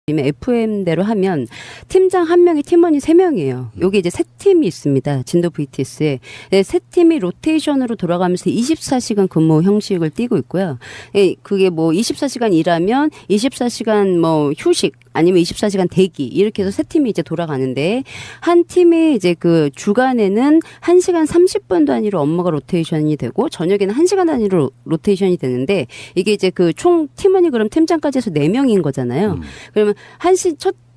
FM대로 하면 팀장 1명이 팀원이 3명이에요. 여기 이제 세 팀이 있습니다. 진도 VTS에. 네, 세 팀이 로테이션으로 돌아가면서 24시간 근무 형식을 띠고 있고요. 예, 그게 뭐 24시간 일하면 24시간 뭐 휴식 아니면 24시간 대기 이렇게 해서 세 팀이 이제 돌아가는데 한 팀이 이제 그 주간에는 1시간 30분 단위로 업무가 로테이션이 되고 저녁에는 1시간 단위로 로테이션이 되는데 이게 이제 그 총 팀원이 그럼 팀장까지 해서 4명인 거잖아요. 그러면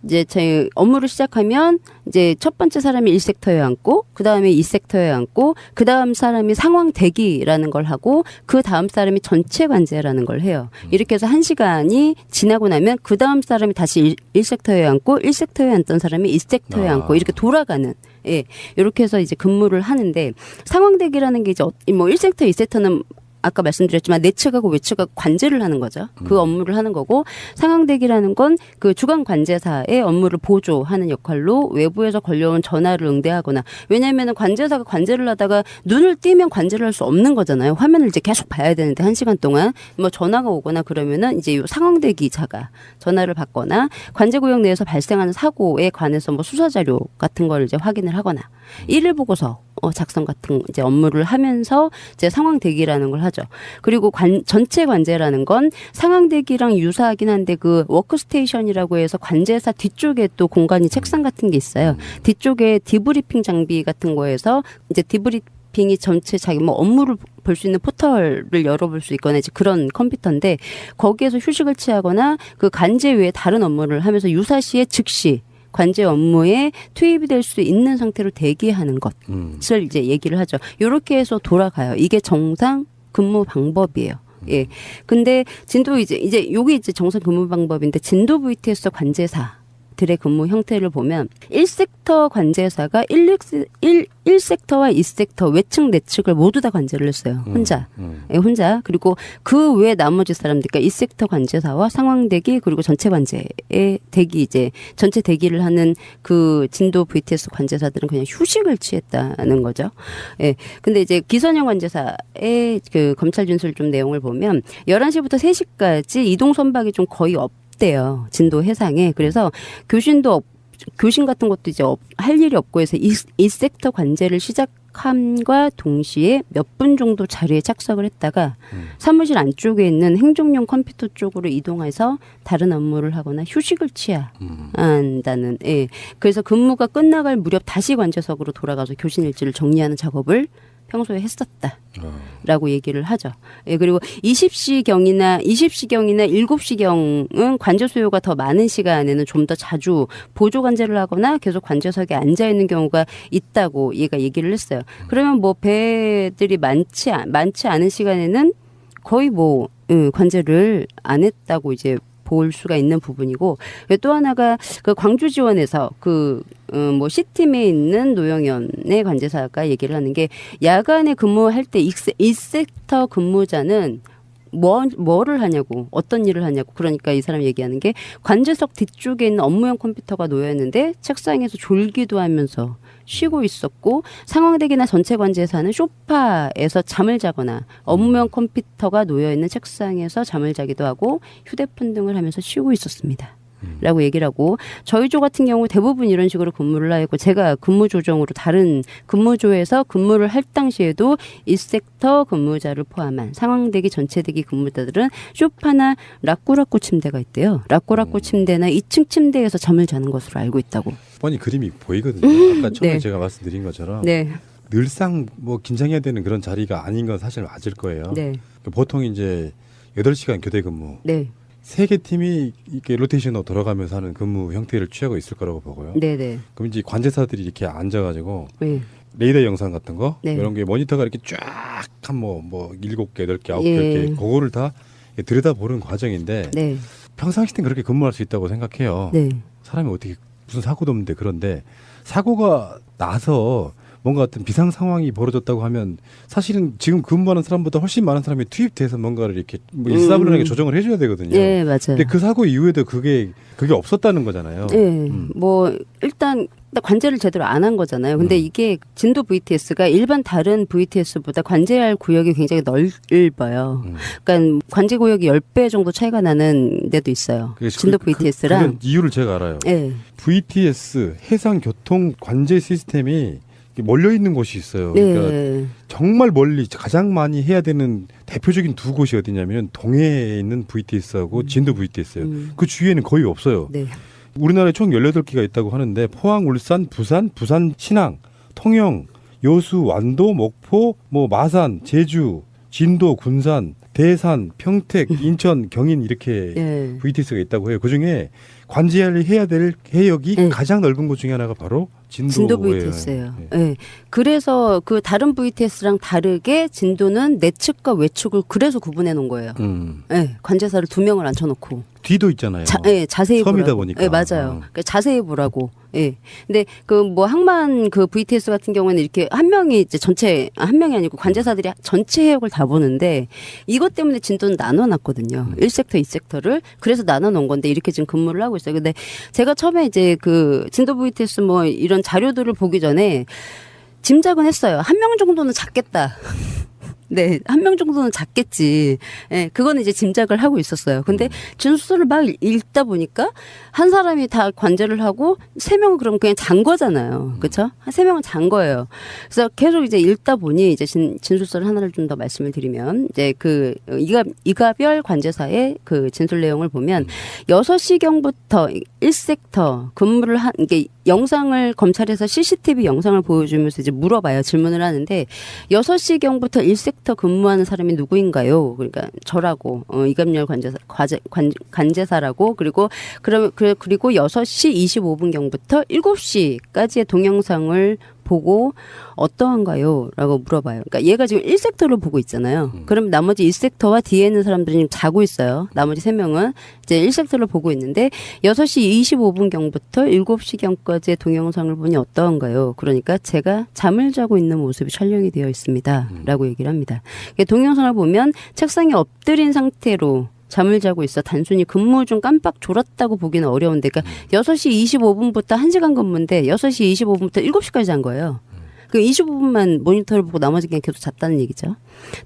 이제 저희 업무를 시작하면 이제 첫 번째 사람이 1섹터에 앉고 그 다음에 2섹터에 앉고 그 다음 사람이 상황 대기라는 걸 하고 그 다음 사람이 전체 관제라는 걸 해요. 이렇게 해서 1시간이 지나고 나면 그 다음 사람이 다시 1섹터에 앉고 1섹터에 앉던 사람이 2섹터에 앉고 이렇게 돌아가는 예. 이렇게 해서 이제 근무를 하는데 상황 대기라는 게 이제 뭐 1섹터, 2섹터는 아까 말씀드렸지만 내측하고 외측하고 관제를 하는 거죠. 그 업무를 하는 거고 상황대기라는 건 그 주간 관제사의 업무를 보조하는 역할로 외부에서 걸려온 전화를 응대하거나 왜냐하면 관제사가 관제를 하다가 눈을 띄면 관제를 할 수 없는 거잖아요. 화면을 이제 계속 봐야 되는데 1시간 동안 뭐 전화가 오거나 그러면은 이제 상황대기자가 전화를 받거나 관제구역 내에서 발생하는 사고에 관해서 뭐 수사자료 같은 걸 이제 확인을 하거나 일일 보고서 작성 같은 이제 업무를 하면서 이제 상황 대기라는 걸 하죠. 그리고 전체 관제라는 건 상황 대기랑 유사하긴 한데 그 워크스테이션이라고 해서 관제사 뒤쪽에 또 공간이 책상 같은 게 있어요. 뒤쪽에 디브리핑 장비 같은 거에서 이제 디브리핑이 전체 자기 뭐 업무를 볼 수 있는 포털을 열어볼 수 있거나 이제 그런 컴퓨터인데 거기에서 휴식을 취하거나 그 관제 외에 다른 업무를 하면서 유사시에 즉시 관제 업무에 투입이 될 수 있는 상태로 대기하는 것을 이제 얘기를 하죠. 이렇게 해서 돌아가요. 이게 정상 근무 방법이에요. 예. 근데 진도 이제 요게 이제 정상 근무 방법인데 진도 VTS 관제사들의 근무 형태를 보면 1섹터 관제사가 1섹터와 2섹터 외측 내측을 모두 다 관제를 했어요. 혼자. 예, 혼자. 그리고 그 외 나머지 사람들 그러니까 2섹터 관제사와 상황 대기 그리고 전체 관제의 대기 이제 전체 대기를 하는 그 진도 VTS 관제사들은 그냥 휴식을 취했다는 거죠. 예. 근데 이제 기선형 관제사의 그 검찰 진술 좀 내용을 보면 11시부터 3시까지 이동 선박이 좀 거의 없대요. 진도 해상에. 그래서 교신 같은 것도 이제 할 일이 없고 해서 이 섹터 관제를 시작함과 동시에 몇 분 정도 자리에 착석을 했다가 사무실 안쪽에 있는 행정용 컴퓨터 쪽으로 이동해서 다른 업무를 하거나 휴식을 취해야 한다는. 예. 그래서 근무가 끝나갈 무렵 다시 관제석으로 돌아가서 교신 일지를 정리하는 작업을 평소에 했었다라고 얘기를 하죠. 예, 그리고 20시경이나 7시경은 관제 수요가 더 많은 시간에는 좀 더 자주 보조 관제를 하거나 계속 관제석에 앉아 있는 경우가 있다고 얘가 얘기를 했어요. 그러면 뭐 배들이 많지 않은 시간에는 거의 뭐 관제를 안 했다고 이제 볼 수가 있는 부분이고 또 하나가 그 광주 지원에서 뭐 C팀에 있는 노영현의 관제사가 얘기를 하는 게 야간에 근무할 때 1섹터 근무자는 뭐를 하냐고 어떤 일을 하냐고 그러니까 이 사람 얘기하는 게 관제석 뒤쪽에 있는 업무용 컴퓨터가 놓여 있는데 책상에서 졸기도 하면서 쉬고 있었고 상황대기나 전체 관제사는 소파에서 잠을 자거나 업무용 컴퓨터가 놓여 있는 책상에서 잠을 자기도 하고 휴대폰 등을 하면서 쉬고 있었습니다. 라고 얘기를 하고 저희 조 같은 경우 대부분 이런 식으로 근무를 하고 제가 근무 조정으로 다른 근무조에서 근무를 할 당시에도 1섹터 근무자를 포함한 상황대기 전체대기 근무자들은 소파나 라꾸라꾸 침대가 있대요. 라꾸라꾸 침대나 2층 침대에서 잠을 자는 것으로 알고 있다고. 뻔히 그림이 보이거든요. 아까 처음에 네. 제가 말씀드린 것처럼 네. 늘상 뭐 긴장해야 되는 그런 자리가 아닌 건 사실 맞을 거예요. 네. 보통 이제 8시간 교대 근무. 네. 3개 팀이 이렇게 로테이션으로 돌아가면서 하는 근무 형태를 취하고 있을 거라고 보고요. 네네. 그럼 이제 관제사들이 이렇게 앉아가지고 네. 레이더 영상 같은 거 네. 이런 게 모니터가 이렇게 쫙 한 뭐 7개, 8개, 9개 예. 이렇게 그거를 다 들여다보는 과정인데 네. 평상시 때는 그렇게 근무할 수 있다고 생각해요. 네. 사람이 어떻게 무슨 사고도 없는데 그런데 사고가 나서 뭔가 어떤 비상 상황이 벌어졌다고 하면 사실은 지금 근무하는 사람보다 훨씬 많은 사람이 투입돼서 뭔가를 이렇게 뭐 일사불란하게 조정을 해줘야 되거든요. 예, 맞아요. 근데 그 사고 이후에도 그게 없었다는 거잖아요. 예, 뭐 일단 관제를 제대로 안 한 거잖아요. 근데 이게 진도 VTS가 일반 다른 VTS보다 관제할 구역이 굉장히 넓어요. 그러니까 관제 구역이 10배 정도 차이가 나는 데도 있어요. 진도 VTS랑. 그 이유를 제가 알아요. 예. VTS 해상교통 관제 시스템이 몰려 있는 곳이 있어요. 그러니까 네. 정말 멀리 가장 많이 해야 되는 대표적인 두 곳이 어디냐면 동해에 있는 VTS하고 진도 VTS예요. 그 주위에는 거의 없어요. 네. 우리나라에 총 18개가 있다고 하는데 포항, 울산, 부산 신항, 통영, 여수, 완도, 목포, 뭐 마산, 제주, 진도, 군산, 대산, 평택, 인천, 경인 이렇게 예. VTS가 있다고 해요. 그중에 관제해야 될 해역이 네. 가장 넓은 곳 중에 하나가 바로 진도 VTS예요. 네. 그래서 그 다른 VTS랑 다르게 진도는 내측과 외측을 그래서 구분해 놓은 거예요. 네. 관제사를 2명을 앉혀놓고. 뒤도 있잖아요. 네, 자세히 섬이다 보라고. 보니까. 네, 맞아요. 그러니까 자세히 보라고. 예. 근데 그 뭐 항만 그 VTS 같은 경우에는 이렇게 한 명이 이제 한 명이 아니고 관제사들이 전체 해역을 다 보는데 이것 때문에 진도는 나눠놨거든요. 1섹터, 2섹터를. 그래서 나눠놓은 건데 이렇게 지금 근무를 하고 있어요. 근데 제가 처음에 이제 그 진도 VTS 뭐 이런 자료들을 보기 전에 짐작은 했어요. 1명 정도는 작겠다. 네, 1명 정도는 작겠지. 예, 그거는 이제 짐작을 하고 있었어요. 근데 진술서를 막 읽다 보니까 한 사람이 다 관제를 하고 3명은 그럼 그냥 잔 거잖아요. 그쵸? 한 3명은 잔 거예요. 그래서 계속 이제 읽다 보니 이제 진술서를 하나를 좀 더 말씀을 드리면 이제 그 이가별 관제사의 그 진술 내용을 보면 6시경부터 1섹터 근무를 한, 이게 영상을 검찰에서 CCTV 영상을 보여주면서 이제 물어봐요. 질문을 하는데 6시경부터 1섹터 근무하는 사람이 누구인가요? 그러니까 저라고 이감열 관제사라고 그리고 6시 25분경부터 7시까지의 동영상을 보고 어떠한가요? 라고 물어봐요. 그러니까 얘가 지금 1섹터를 보고 있잖아요. 그럼 나머지 1섹터와 뒤에 있는 사람들이 지금 자고 있어요. 나머지 3명은 이제 1섹터를 보고 있는데 6시 25분경부터 7시경까지의 동영상을 보니 어떠한가요? 그러니까 제가 잠을 자고 있는 모습이 촬영이 되어 있습니다. 라고 얘기를 합니다. 동영상을 보면 책상에 엎드린 상태로 잠을 자고 있어 단순히 근무 중 깜빡 졸았다고 보기는 어려운데 그러니까 6시 25분부터 1시간 근무인데 6시 25분부터 7시까지 잔 거예요. 그 25분만 모니터를 보고 나머지 그냥 계속 잤다는 얘기죠.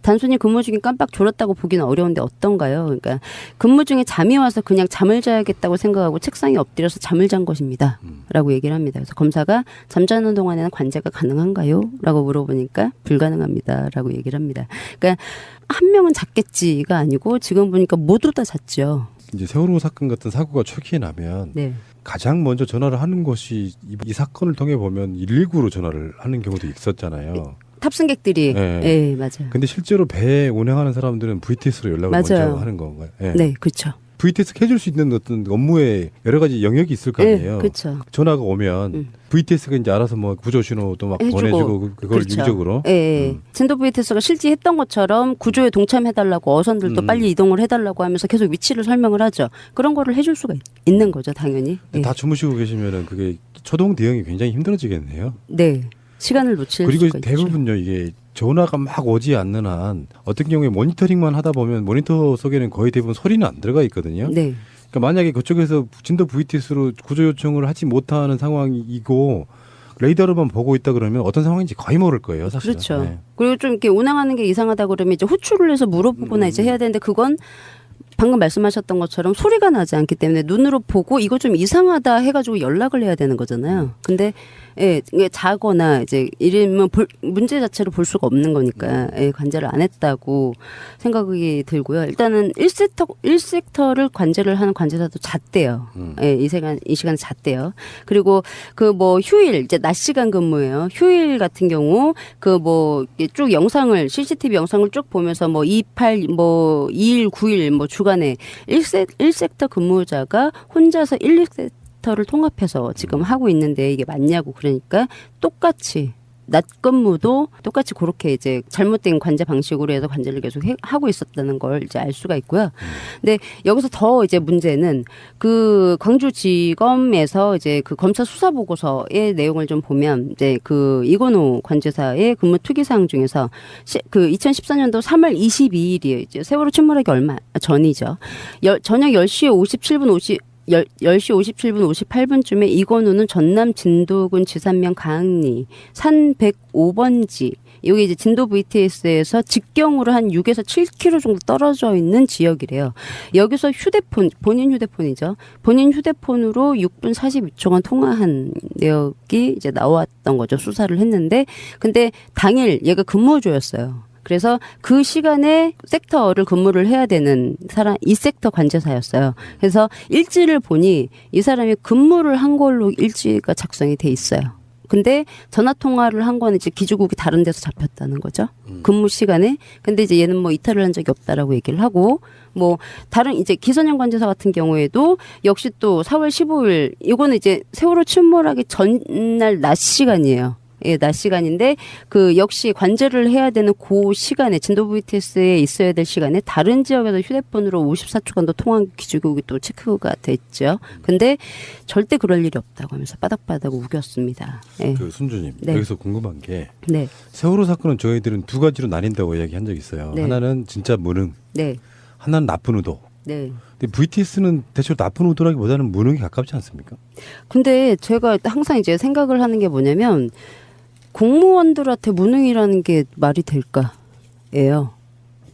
단순히 근무 중에 깜빡 졸았다고 보기는 어려운데 어떤가요? 그러니까 근무 중에 잠이 와서 그냥 잠을 자야겠다고 생각하고 책상에 엎드려서 잠을 잔 것입니다. 라고 얘기를 합니다. 그래서 검사가 잠자는 동안에는 관제가 가능한가요? 라고 물어보니까 불가능합니다. 라고 얘기를 합니다. 그러니까 한 명은 잤겠지가 아니고 지금 보니까 모두 다 잤죠. 이제 세월호 사건 같은 사고가 초기에 나면 네. 가장 먼저 전화를 하는 것이 이 사건을 통해 보면 119로 전화를 하는 경우도 있었잖아요. 탑승객들이. 네. 네, 맞아요. 근데 실제로 배 운행하는 사람들은 VTS로 연락을 맞아요. 먼저 하는 건가요? 네. 네, 그렇죠. VTS 해줄 수 있는 어떤 업무에 여러 가지 영역이 있을 거 아니에요. 네, 그렇죠. 전화가 오면 VTS가 이제 알아서 뭐 구조 신호도 막 해주고, 보내주고 그걸 그렇죠. 유기적으로. 예. 진도 VTS가 실제 했던 것처럼 구조에 동참해달라고 어선들도 빨리 이동을 해달라고 하면서 계속 위치를 설명을 하죠. 그런 거를 해줄 수가 있는 거죠, 당연히. 예. 다 주무시고 계시면은 그게 초동 대응이 굉장히 힘들어지겠네요. 네. 시간을 놓칠 그리고 수가 있죠. 대부분요 이게 전화가 막 오지 않는 한 어떤 경우에 모니터링만 하다 보면 모니터 속에는 거의 대부분 소리는 안 들어가 있거든요. 네. 그러니까 만약에 그쪽에서 진도 VTS로 구조 요청을 하지 못하는 상황이고 레이더로만 보고 있다 그러면 어떤 상황인지 거의 모를 거예요, 사실. 그렇죠. 네. 그리고 좀 이렇게 운항하는 게 이상하다 그러면 이제 호출을 해서 물어보거나 이제 해야 되는데 그건 방금 말씀하셨던 것처럼 소리가 나지 않기 때문에 눈으로 보고 이거 좀 이상하다 해가지고 연락을 해야 되는 거잖아요. 근데 예, 이게 자거나 이제 이러면 문제 자체를 볼 수가 없는 거니까 예, 관제를 안 했다고 생각이 들고요. 일단은 1섹터를 관제를 하는 관제사도 잤대요. 예, 이 시간에 잤대요. 그리고 그 뭐 휴일 이제 낮 시간 근무예요. 휴일 같은 경우 그 뭐 쭉 영상을 CCTV 영상을 쭉 보면서 뭐 28, 뭐 2일, 9일 뭐 주간에 1섹터 근무자가 혼자서 1섹터를 통합해서 지금 하고 있는데 이게 맞냐고 그러니까 똑같이 낮 근무도 똑같이 그렇게 이제 잘못된 관제 방식으로 해서 관제를 계속 하고 있었다는 걸 이제 알 수가 있고요. 근데 여기서 더 이제 문제는 그 광주지검에서 이제 그 검사 수사 보고서의 내용을 좀 보면 이제 그 이건호 관제사의 근무 특이사항 중에서 그 2014년도 3월 22일이에요. 이제 세월호 침몰하기 얼마 전이죠. 저녁 10시 57분 10시 57분 58분쯤에 이건우는 전남 진도군 지산면 가흥리 산 105번지 여기 이제 진도 VTS에서 직경으로 한 6에서 7km 정도 떨어져 있는 지역이래요. 여기서 본인 휴대폰이죠. 본인 휴대폰으로 6분 42초간 통화한 내역이 이제 나왔던 거죠. 수사를 했는데 근데 당일 얘가 근무조였어요. 그래서 그 시간에 섹터를 근무를 해야 되는 사람, 이 섹터 관제사였어요. 그래서 일지를 보니 이 사람이 근무를 한 걸로 일지가 작성이 돼 있어요. 근데 전화 통화를 한 거는 이제 기주국이 다른 데서 잡혔다는 거죠. 근무 시간에. 근데 이제 얘는 뭐 이탈을 한 적이 없다라고 얘기를 하고 뭐 다른 이제 기선영 관제사 같은 경우에도 역시 또 4월 15일 이거는 이제 세월호 침몰하기 전날 낮 시간이에요. 예, 낮 시간인데 그 역시 관제를 해야 되는 그 시간에 진도 VTS에 있어야 될 시간에 다른 지역에서 휴대폰으로 54초간 더 통화한 기주국이 또 체크가 됐죠. 근데 절대 그럴 일이 없다고 하면서 바닥바닥 우겼습니다. 예. 그 순주님 네. 여기서 궁금한 게 네. 세월호 사건은 저희들은 두 가지로 나뉜다고 이야기한 적이 있어요. 네. 하나는 진짜 무능, 네. 하나는 나쁜 의도. 네. 근데 VTS는 대체로 나쁜 의도라기보다는 무능에 가깝지 않습니까? 근데 제가 항상 이제 생각을 하는 게 뭐냐면 공무원들한테 무능이라는 게 말이 될까예요.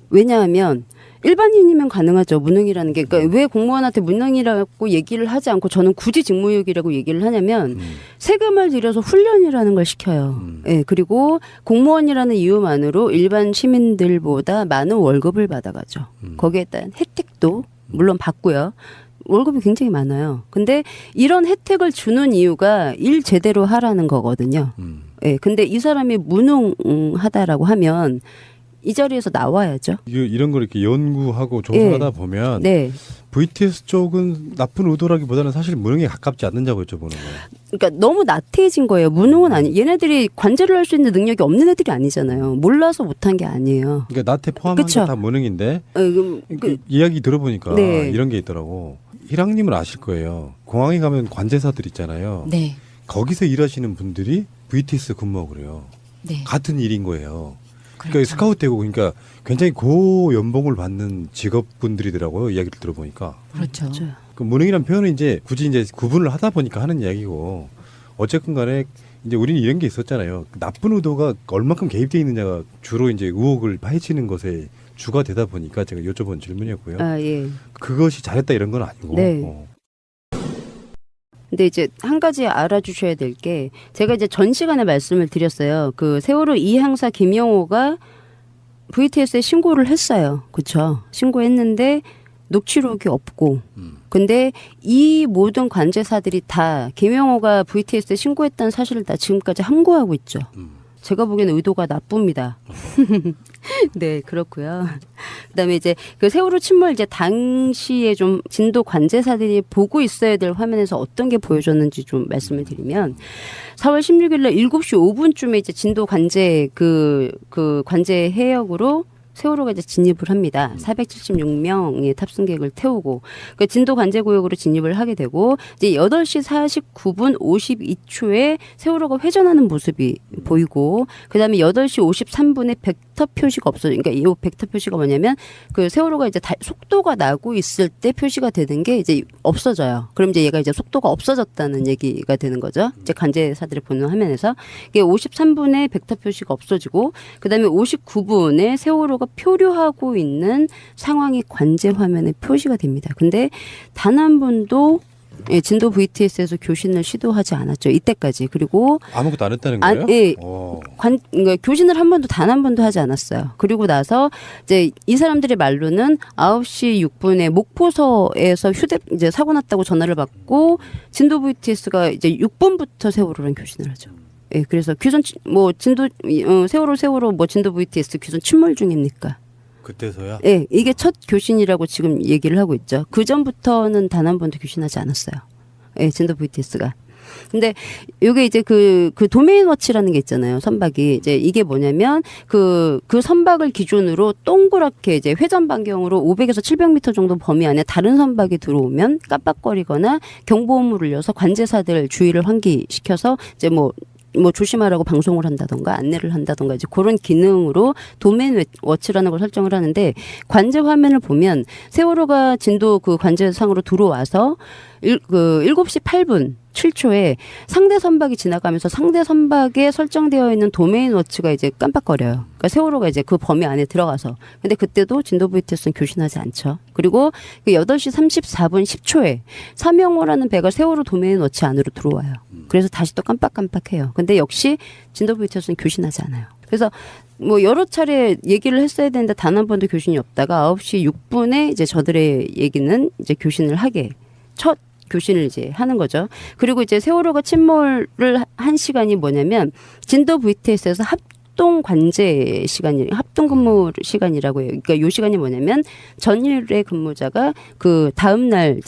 왜냐하면 일반인이면 가능하죠. 무능이라는 게. 그러니까 왜 공무원한테 무능이라고 얘기를 하지 않고 저는 굳이 직무유기라고 얘기를 하냐면 세금을 들여서 훈련이라는 걸 시켜요. 예, 그리고 공무원이라는 이유만으로 일반 시민들보다 많은 월급을 받아가죠. 거기에 따른 혜택도 물론 받고요. 월급이 굉장히 많아요. 근데 이런 혜택을 주는 이유가 일 제대로 하라는 거거든요. 예, 근데 이 사람이 무능하다라고 하면 이 자리에서 나와야죠. 이런 걸 이렇게 연구하고 조사하다 보면 네. VTS 쪽은 나쁜 의도라기보다는 사실 무능에 가깝지 않느냐고 여쭤보는 거예요. 그러니까 너무 나태해진 거예요. 무능은 아니. 얘네들이 관제를 할 수 있는 능력이 없는 애들이 아니잖아요. 몰라서 못한 게 아니에요. 그러니까 나태 포함한 게 다 무능인데 그 이야기 들어보니까 네. 이런 게 있더라고. 희랑님은 아실 거예요. 공항에 가면 관제사들 있잖아요. 네. 거기서 일하시는 분들이 VTS 근무하고 그래요. 네. 같은 일인 거예요. 그러니까 그렇죠. 스카우트되고 그러니까 굉장히 고 연봉을 받는 직업분들이더라고요. 이야기를 들어보니까. 그렇죠. 그 무능이라는 표현은 이제 굳이 이제 구분을 하다 보니까 하는 이야기고 어쨌든 간에 이제 우리는 이런 게 있었잖아요. 나쁜 의도가 얼마큼 개입되어 있느냐가 주로 이제 의혹을 파헤치는 것에 주가 되다 보니까 제가 여쭤본 질문이었고요. 아, 예. 그것이 잘했다 이런 건 아니고. 네. 근데 이제 한 가지 알아주셔야 될 게 제가 이제 전 시간에 말씀을 드렸어요. 그 세월호 이항사 김영호가 VTS에 신고를 했어요. 그렇죠? 신고했는데 녹취록이 없고. 근데 이 모든 관제사들이 다 김영호가 VTS에 신고했다는 사실을 다 지금까지 함구하고 있죠. 제가 보기에는 의도가 나쁩니다. 네, 그렇고요. 그다음에 이제 그 세월호 침몰 이제 당시에 좀 진도 관제사들이 보고 있어야 될 화면에서 어떤 게 보여줬는지 좀 말씀을 드리면 4월 16일 날 7시 5분쯤에 이제 진도 관제 그 관제 해역으로 세월호가 이제 진입을 합니다. 476명의 탑승객을 태우고 그 진도 관제구역으로 진입을 하게 되고 이제 8시 49분 52초에 세월호가 회전하는 모습이 보이고 그다음에 8시 53분에 벡터 표시가 없어요. 그러니까 이 벡터 표시가 뭐냐면 그 세월호가 이제 속도가 나고 있을 때 표시가 되는 게 이제 없어져요. 그럼 이제 얘가 이제 속도가 없어졌다는 얘기가 되는 거죠. 이제 관제사들이 보는 화면에서 이게 53분에 벡터 표시가 없어지고 그다음에 59분에 세월호가 표류하고 있는 상황이 관제 화면에 표시가 됩니다. 근데 단 한 번도 진도 VTS에서 교신을 시도하지 않았죠. 이때까지. 그리고 아무것도 안 했다는 거예요? 예. 그러니까 교신을 단 한 번도 하지 않았어요. 그리고 나서 이제 이 사람들의 말로는 9시 6분에 목포서에서 이제 사고 났다고 전화를 받고 진도 VTS가 이제 6분부터 세월호랑 교신을 하죠. 예, 그래서 귀선 세월호 진도 VTS 귀선 침몰 중입니까? 그때서야? 예, 이게 첫 교신이라고 지금 얘기를 하고 있죠. 그 전부터는 단 한 번도 교신하지 않았어요. 예, 진도 VTS가. 근데 요게 이제 그 도메인 워치라는 게 있잖아요. 선박이. 이제 이게 뭐냐면 그 선박을 기준으로 동그랗게 이제 회전 반경으로 500에서 700m 정도 범위 안에 다른 선박이 들어오면 깜빡거리거나 경보음을 울려서 관제사들 주의를 환기시켜서 이제 뭐 조심하라고 방송을 한다던가 안내를 한다던가 이제 그런 기능으로 도메인 워치라는 걸 설정을 하는데 관제 화면을 보면 세월호가 진도 그 관제상으로 들어와서 7시 8분 7초에 상대 선박이 지나가면서 상대 선박에 설정되어 있는 도메인 워치가 이제 깜빡거려요. 그러니까 세월호가 이제 그 범위 안에 들어가서. 근데 그때도 진도 VTS는 교신하지 않죠. 그리고 그 8시 34분 10초에 삼영호라는 배가 세월호 도메인 워치 안으로 들어와요. 그래서 다시 또 깜빡깜빡해요. 근데 역시 진도 VTS는 교신하지 않아요. 그래서 뭐 여러 차례 얘기를 했어야 되는데 단 한 번도 교신이 없다가 9시 6분에 이제 저들의 얘기는 이제 교신을 하게 첫 교신을 이제 하는 거죠. 그리고 이제 세월호가 침몰을 한 시간이 뭐냐면 진도 VTS에서 합동 관제 시간이 합동 근무 시간이라고 해요. 그러니까 요 시간이 뭐냐면 전일의 근무자가 그 다음 날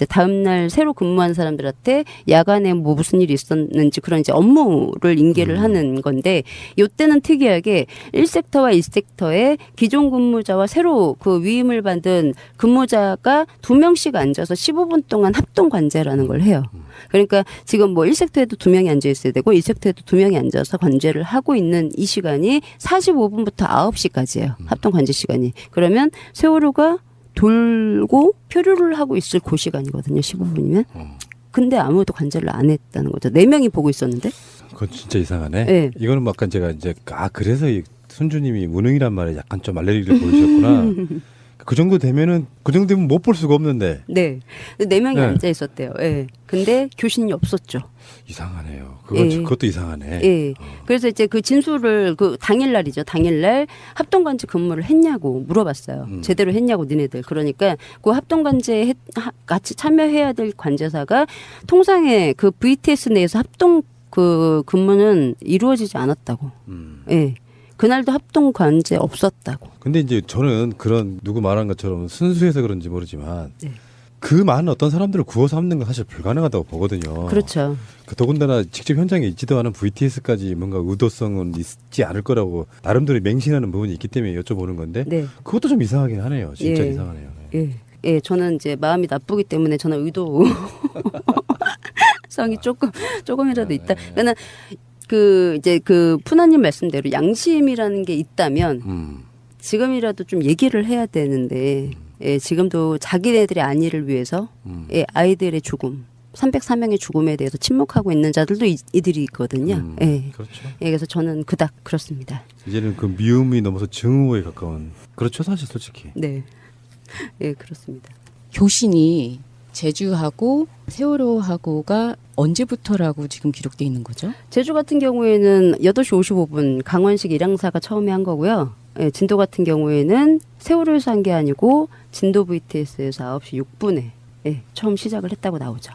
새로 근무한 사람들한테 야간에 뭐 무슨 일이 있었는지 그런 이제 업무를 인계를 하는 건데 요때는 특이하게 1섹터와 2섹터에 기존 근무자와 새로 그 위임을 받은 근무자가 2명씩 앉아서 15분 동안 합동 관제라는 걸 해요. 그러니까 지금 뭐 1섹터에도 2명이 앉아 있어야 되고 2섹터에도 2명이 앉아서 관제를 하고 있는 이 시간이 45분부터 9시까지예요. 합동 관제 시간이. 그러면 세월호가 돌고 표류를 하고 있을 그 시간이거든요. 15분이면. 근데 아무도 관제를 안 했다는 거죠. 4명이 보고 있었는데. 그건 진짜 이상하네. 네. 이거는 뭐 아까 제가 이제 그래서 이 손주님이 무능이란 말에 약간 좀 알레르기를 보이셨구나. 그 정도 되면 못 볼 수가 없는데. 네. 4명이 네. 앉아 있었대요. 예. 근데 교신이 없었죠. 이상하네요. 예. 그것도 이상하네. 예. 그래서 이제 그 진술을 그 당일날이죠. 당일날 합동관제 근무를 했냐고 물어봤어요. 제대로 했냐고 니네들. 그러니까 그 합동관제에 같이 참여해야 될 관제사가 통상의 그 VTS 내에서 합동 그 근무는 이루어지지 않았다고. 예. 그날도 합동 관제 없었다고. 근데 이제 저는 그런 누구 말한 것처럼 순수해서 그런지 모르지만 네. 그 많은 어떤 사람들을 구워 삼는 건 사실 불가능하다고 보거든요. 그렇죠. 더군다나 직접 현장에 있지도 않은 VTS까지 뭔가 의도성은 있지 않을 거라고 나름대로 맹신하는 부분이 있기 때문에 여쭤보는 건데 네. 그것도 좀 이상하긴 하네요. 진짜 예. 이상하네요. 네. 예. 예, 저는 이제 마음이 나쁘기 때문에 저는 의도성이 조금이라도 있다. 그러니까 이제 그 푸나님 말씀대로 양심이라는 게 있다면 지금이라도 좀 얘기를 해야 되는데 예, 지금도 자기네들의 안위를 위해서 예, 아이들의 죽음 304명의 죽음에 대해서 침묵하고 있는 자들도 이들이 있거든요. 예. 그렇죠. 예, 그래서 저는 그닥 그렇습니다. 이제는 그 미움이 넘어서 증오에 가까운. 그렇죠, 사실 솔직히. 네. 예, 그렇습니다. 교신이 제주하고 세월호하고가 언제부터라고 지금 기록돼 있는 거죠? 제주 같은 경우에는 8시 55분 강원식 일항사가 처음에 한 거고요. 예, 진도 같은 경우에는 세월호에서 한 게 아니고 진도 VTS에서 9시 6분에 예, 처음 시작을 했다고 나오죠.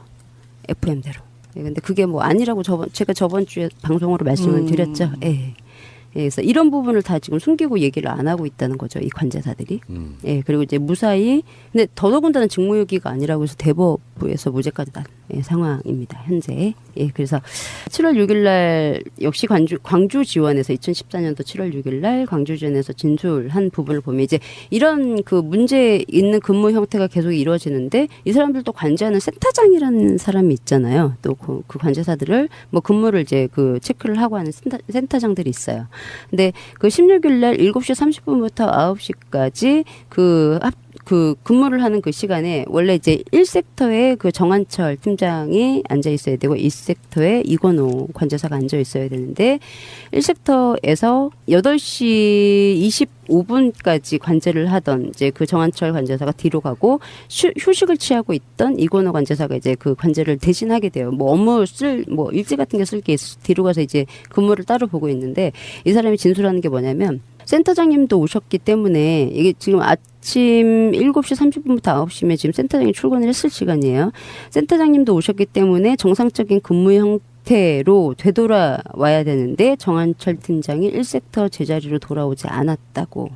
FM대로. 예, 근데 그게 뭐 아니라고 제가 저번 주에 방송으로 말씀을 드렸죠. 예. 예, 그래서 이런 부분을 다 지금 숨기고 얘기를 안 하고 있다는 거죠. 이 관제사들이. 예, 그리고 이제 무사히, 근데 더더군다나 직무유기가 아니라고 해서 대법부에서 무죄까지 난 상황입니다. 현재. 예, 그래서 7월 6일 날 역시 광주 지원에서 2014년도 7월 6일 날 광주 지원에서 진술한 부분을 보면 이제 이런 그 문제 있는 근무 형태가 계속 이루어지는데 이 사람들도 관제하는 센터장이라는 사람이 있잖아요. 또 그 관제사들을 뭐 근무를 이제 그 체크를 하고 하는 센터장들이 있어요. 근데 그 16일 날 7시 30분부터 9시까지 그 근무를 하는 그 시간에 원래 이제 1섹터에 그 정한철 팀장이 앉아 있어야 되고 2섹터에 이건호 관제사가 앉아 있어야 되는데 1섹터에서 8시 25분까지 관제를 하던 이제 그 정한철 관제사가 뒤로 가고 휴식을 취하고 있던 이건호 관제사가 이제 그 관제를 대신하게 돼요. 뭐 업무 뭐 일지 같은 게 쓸 게 뒤로 가서 이제 근무를 따로 보고 있는데 이 사람이 진술하는 게 뭐냐면 센터장님도 오셨기 때문에 이게 지금 아침 7시 30분부터 9시면 지금 센터장이 출근을 했을 시간이에요. 센터장님도 오셨기 때문에 정상적인 근무 형태로 되돌아와야 되는데 정한철 팀장이 1섹터 제자리로 돌아오지 않았다고.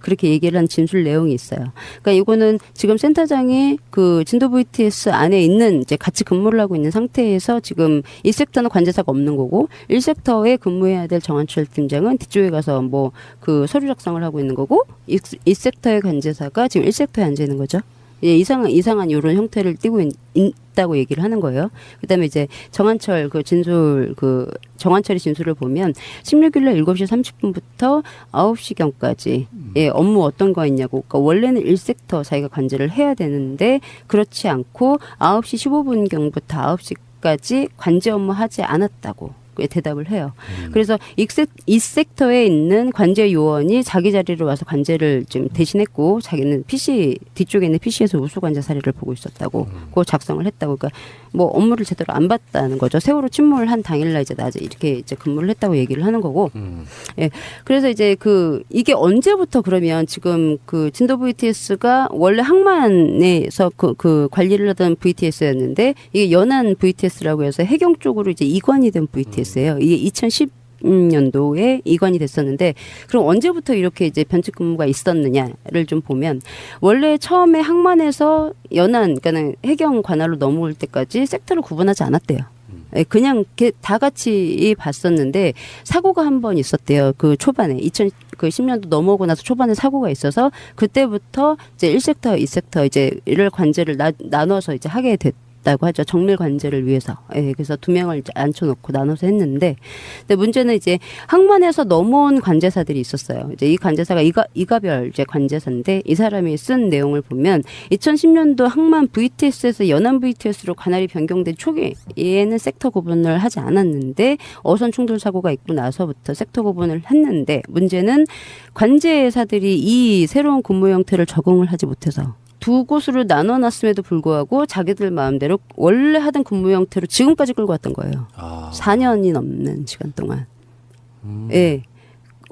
그렇게 얘기를 한 진술 내용이 있어요. 그러니까 이거는 지금 센터장이 그 진도 VTS 안에 있는 이제 같이 근무를 하고 있는 상태에서 지금 이 섹터는 관제사가 없는 거고 1섹터에 근무해야 될 정한철 팀장은 뒤쪽에 가서 뭐 그 서류 작성을 하고 있는 거고 이 섹터의 관제사가 지금 1섹터에 앉아 있는 거죠. 예, 이상한 이런 형태를 띠고 있다고 얘기를 하는 거예요. 그다음에 이제 정한철 그 진술 정한철의 진술을 보면 16일 날 7시 30분부터 9시경까지 예, 업무 어떤 거 있냐고. 그러니까 원래는 1섹터 자기가 관제를 해야 되는데 그렇지 않고 9시 15분경부터 9시까지 관제 업무 하지 않았다고. 대답을 해요. 그래서 이 섹터에 있는 관제 요원이 자기 자리로 와서 관제를 좀 대신했고 자기는 PC 뒤쪽에 있는 PC에서 우수 관제 사례를 보고 있었다고 그거 작성을 했다고. 그러니까 뭐 업무를 제대로 안 봤다는 거죠. 세월호 침몰을 한 당일날 이제 낮에 이렇게 이제 근무를 했다고 얘기를 하는 거고. 예. 그래서 이제 이게 언제부터 그러면 지금 그 진도 VTS가 원래 항만에서 그 관리를 하던 VTS였는데 이게 연안 VTS라고 해서 해경 쪽으로 이제 이관이 된 VTS예요. 이게 2010년도에 이관이 됐었는데 그럼 언제부터 이렇게 이제 변칙 근무가 있었느냐를 좀 보면 원래 처음에 항만에서 연안 그러니까 해경 관할로 넘어올 때까지 섹터를 구분하지 않았대요. 그냥 다 같이 봤었는데 사고가 한 번 있었대요. 그 초반에 2010년도 넘어오고 나서 초반에 사고가 있어서 그때부터 이제 1섹터, 2섹터 이제 이를 관제를 나눠서 이제 하게 됐다고 하죠. 정밀 관제를 위해서. 예, 그래서 2명을 이제 앉혀놓고 나눠서 했는데, 근데 문제는 이제 항만에서 넘어온 관제사들이 있었어요. 이제 이 관제사가 이가별 이제 관제사인데 이 사람이 쓴 내용을 보면 2010년도 항만 VTS에서 연안 VTS로 관할이 변경된 초기에는 섹터 구분을 하지 않았는데 어선 충돌 사고가 있고 나서부터 섹터 구분을 했는데 문제는 관제사들이 이 새로운 근무 형태를 적응을 하지 못해서 두 곳으로 나눠놨음에도 불구하고 자기들 마음대로 원래 하던 근무 형태로 지금까지 끌고 왔던 거예요. 4년이 넘는 시간 동안. 예.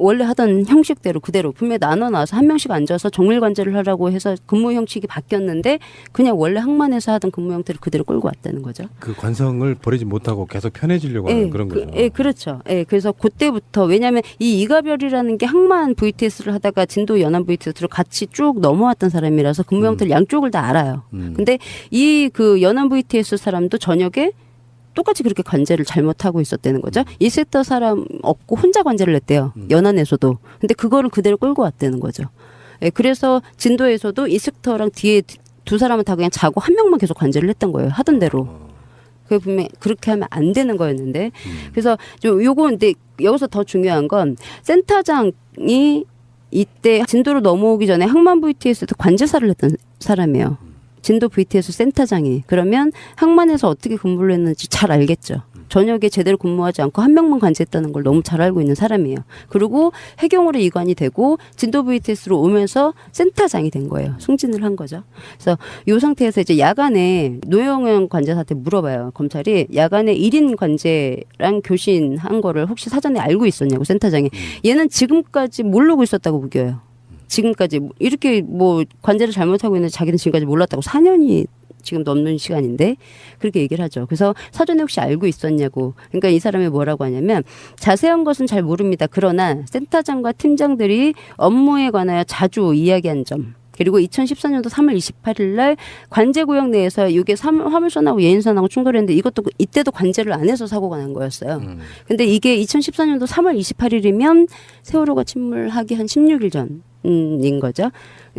원래 하던 형식대로 그대로 분명히 나눠놔서 한 명씩 앉아서 정밀 관제를 하라고 해서 근무 형식이 바뀌었는데 그냥 원래 항만에서 하던 근무 형태를 그대로 끌고 왔다는 거죠. 그 관성을 버리지 못하고 계속 편해지려고 하는 그런 거죠. 예, 그렇죠. 예, 그래서 그때부터 왜냐하면 이 이가별이라는 게 항만 VTS를 하다가 진도 연안 VTS로 같이 쭉 넘어왔던 사람이라서 근무 형태를 양쪽을 다 알아요. 근데 이 그 연안 VTS 사람도 저녁에 똑같이 그렇게 관제를 잘못하고 있었다는 거죠. 이 섹터 사람 없고 혼자 관제를 했대요. 연안에서도. 근데 그거를 그대로 끌고 왔다는 거죠. 예, 그래서 진도에서도 이 섹터랑 뒤에 두 사람은 다 그냥 자고 한 명만 계속 관제를 했던 거예요. 하던 대로. 그게 분명히 그렇게 하면 안 되는 거였는데. 그래서 좀 요거 근데 여기서 더 중요한 건 센터장이 이때 진도로 넘어오기 전에 항만 VTS에서 관제사를 했던 사람이에요. 진도 VTS 센터장이. 그러면 항만에서 어떻게 근무를 했는지 잘 알겠죠. 저녁에 제대로 근무하지 않고 한 명만 관제했다는 걸 너무 잘 알고 있는 사람이에요. 그리고 해경으로 이관이 되고 진도 VTS로 오면서 센터장이 된 거예요. 승진을 한 거죠. 그래서 이 상태에서 이제 야간에 노영현 관제사한테 물어봐요. 검찰이 야간에 1인 관제랑 교신한 거를 혹시 사전에 알고 있었냐고 센터장이. 얘는 지금까지 모르고 있었다고 우겨요. 지금까지 이렇게 뭐 관제를 잘못하고 있는데 자기는 지금까지 몰랐다고 4년이 지금 넘는 시간인데 그렇게 얘기를 하죠. 그래서 사전에 혹시 알고 있었냐고. 그러니까 이 사람이 뭐라고 하냐면 자세한 것은 잘 모릅니다. 그러나 센터장과 팀장들이 업무에 관하여 자주 이야기한 점. 그리고 2014년도 3월 28일 날 관제구역 내에서 이게 화물선하고 예인선하고 충돌했는데 이때도 관제를 안 해서 사고가 난 거였어요. 근데 이게 2014년도 3월 28일이면 세월호가 침몰하기 한 16일 전인 거죠.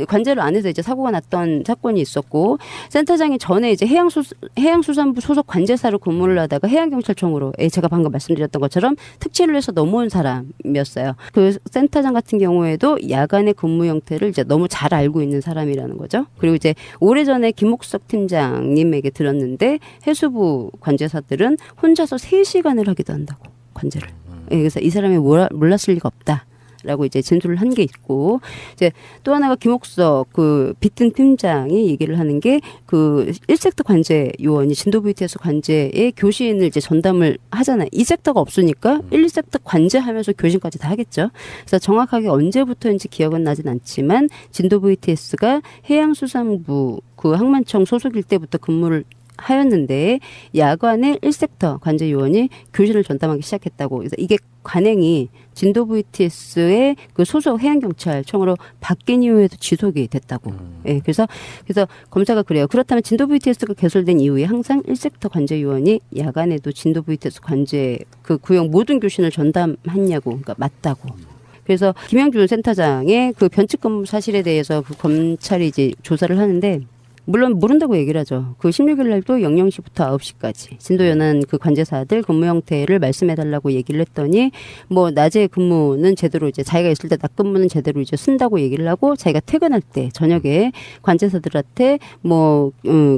관제를 안 해서 이제 사고가 났던 사건이 있었고 센터장이 전에 이제 해양수산부 소속 관제사로 근무를 하다가 해양경찰청으로 제가 방금 말씀드렸던 것처럼 특채를 해서 넘어온 사람이었어요. 그 센터장 같은 경우에도 야간의 근무 형태를 이제 너무 잘 알고 있는 사람이라는 거죠. 그리고 이제 오래전에 김옥석 팀장님에게 들었는데 해수부 관제사들은 혼자서 3시간을 하기도 한다고 관제를. 그래서 이 사람이 몰랐을 리가 없다. 라고 이제 진술을 한 게 있고, 이제 또 하나가 김옥석 그 비튼 팀장이 얘기를 하는 게 그 1섹터 관제 요원이 진도 VTS 관제에 교신을 이제 전담을 하잖아요. 2섹터가 없으니까 1, 2섹터 관제하면서 교신까지 다 하겠죠. 그래서 정확하게 언제부터인지 기억은 나진 않지만 진도 VTS가 해양수산부 그 항만청 소속일 때부터 근무를 하였는데 야간에 1섹터 관제 요원이 교신을 전담하기 시작했다고. 그래서 이게 관행이 진도 VTS의 그 소속 해양경찰청으로 바뀐 이후에도 지속이 됐다고. 예, 그래서 검사가 그래요. 그렇다면 진도 VTS가 개설된 이후에 항상 1섹터 관제요원이 야간에도 진도 VTS 관제 그 구역 모든 교신을 전담했냐고. 그러니까 맞다고. 그래서 김영준 센터장의 그 변칙 근무 사실에 대해서 그 검찰이 이제 조사를 하는데 물론 모른다고 얘기를 하죠. 그 16일 날도 00시부터 9시까지 진도 연한 그 관제사들 근무 형태를 말씀해달라고 얘기를 했더니 뭐 낮에 근무는 제대로 이제 자기가 있을 때 낮 근무는 제대로 이제 쓴다고 얘기를 하고 자기가 퇴근할 때 저녁에 관제사들한테 뭐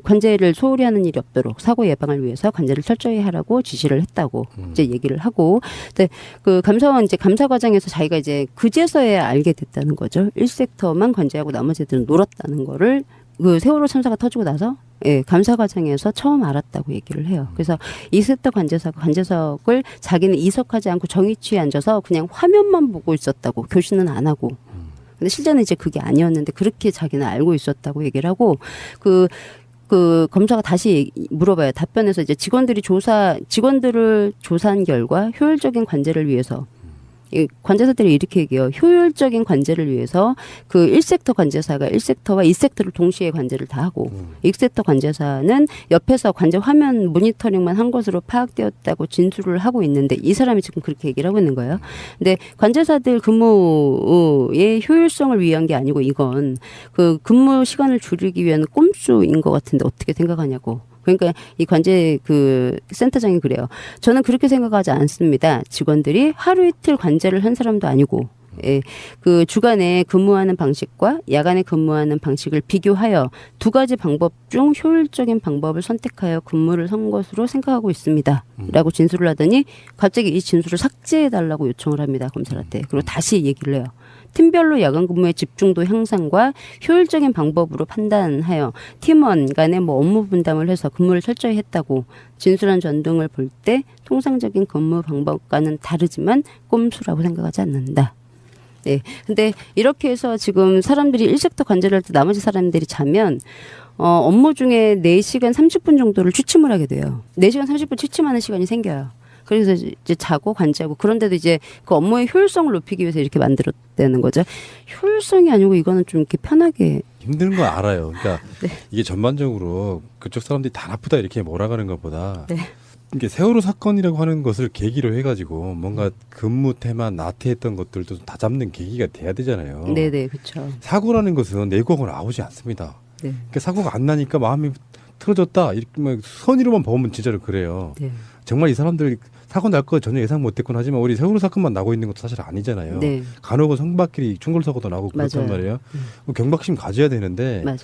관제를 소홀히 하는 일이 없도록 사고 예방을 위해서 관제를 철저히 하라고 지시를 했다고 이제 얘기를 하고 근데 그 감사원 이제 감사 과정에서 자기가 이제 그제서야 알게 됐다는 거죠. 1섹터만 관제하고 나머지 애들은 놀았다는 거를 그 세월호 참사가 터지고 나서 예, 감사 과정에서 처음 알았다고 얘기를 해요. 그래서 2섹터 관제사가 관제석을 자기는 이석하지 않고 정위치에 앉아서 그냥 화면만 보고 있었다고 교신은 안 하고. 근데 실제는 이제 그게 아니었는데 그렇게 자기는 알고 있었다고 얘기를 하고 그 검사가 다시 물어봐요. 답변에서 이제 직원들을 조사한 결과 효율적인 관제를 위해서 이 관제사들이 이렇게 얘기해요. 효율적인 관제를 위해서 그 1섹터 관제사가 1섹터와 2섹터를 동시에 관제를 다 하고 2섹터 관제사는 옆에서 관제 화면 모니터링만 한 것으로 파악되었다고 진술을 하고 있는데 이 사람이 지금 그렇게 얘기를 하고 있는 거예요. 근데 관제사들 근무의 효율성을 위한 게 아니고 이건 그 근무 시간을 줄이기 위한 꼼수인 것 같은데 어떻게 생각하냐고. 그러니까 이 관제 그 센터장이 그래요. 저는 그렇게 생각하지 않습니다. 직원들이 하루 이틀 관제를 한 사람도 아니고, 예, 그 주간에 근무하는 방식과 야간에 근무하는 방식을 비교하여 두 가지 방법 중 효율적인 방법을 선택하여 근무를 한 것으로 생각하고 있습니다. 라고 진술을 하더니 갑자기 이 진술을 삭제해달라고 요청을 합니다. 검사한테. 그리고 다시 얘기를 해요. 팀별로 야간 근무의 집중도 향상과 효율적인 방법으로 판단하여 팀원 간의 뭐 업무 분담을 해서 근무를 철저히 했다고 진술한 전등을 볼 때 통상적인 근무 방법과는 다르지만 꼼수라고 생각하지 않는다. 네. 근데 이렇게 해서 지금 사람들이 1섹터 관제를 할 때 나머지 사람들이 자면 업무 중에 4시간 30분 정도를 취침을 하게 돼요. 4시간 30분 취침하는 시간이 생겨요. 그래서 이제 자고 관제하고 그런데도 이제 그 업무의 효율성을 높이기 위해서 이렇게 만들었다는 거죠. 효율성이 아니고 이거는 좀 이렇게 편하게 힘든 거 알아요. 그러니까 네. 이게 전반적으로 그쪽 사람들이 다 나쁘다 이렇게 몰아가는 것보다 네. 이게 세월호 사건이라고 하는 것을 계기로 해가지고 뭔가 근무 테마 나태했던 것들도 다 잡는 계기가 돼야 되잖아요. 네네 그렇죠. 사고라는 것은 내고하고 나오지 않습니다. 네. 그러니까 사고가 안 나니까 마음이 틀어졌다 이렇게 막 선의로만 보면 진짜로 그래요. 네. 정말 이 사람들 사고 날 거 전혀 예상 못했군 하지만 우리 세월호 사건만 나고 있는 것도 사실 아니잖아요. 네. 간혹은 성밖끼리 충돌 사고도 나고 그렇단 맞아요. 말이에요. 경각심 가져야 되는데 맞아요.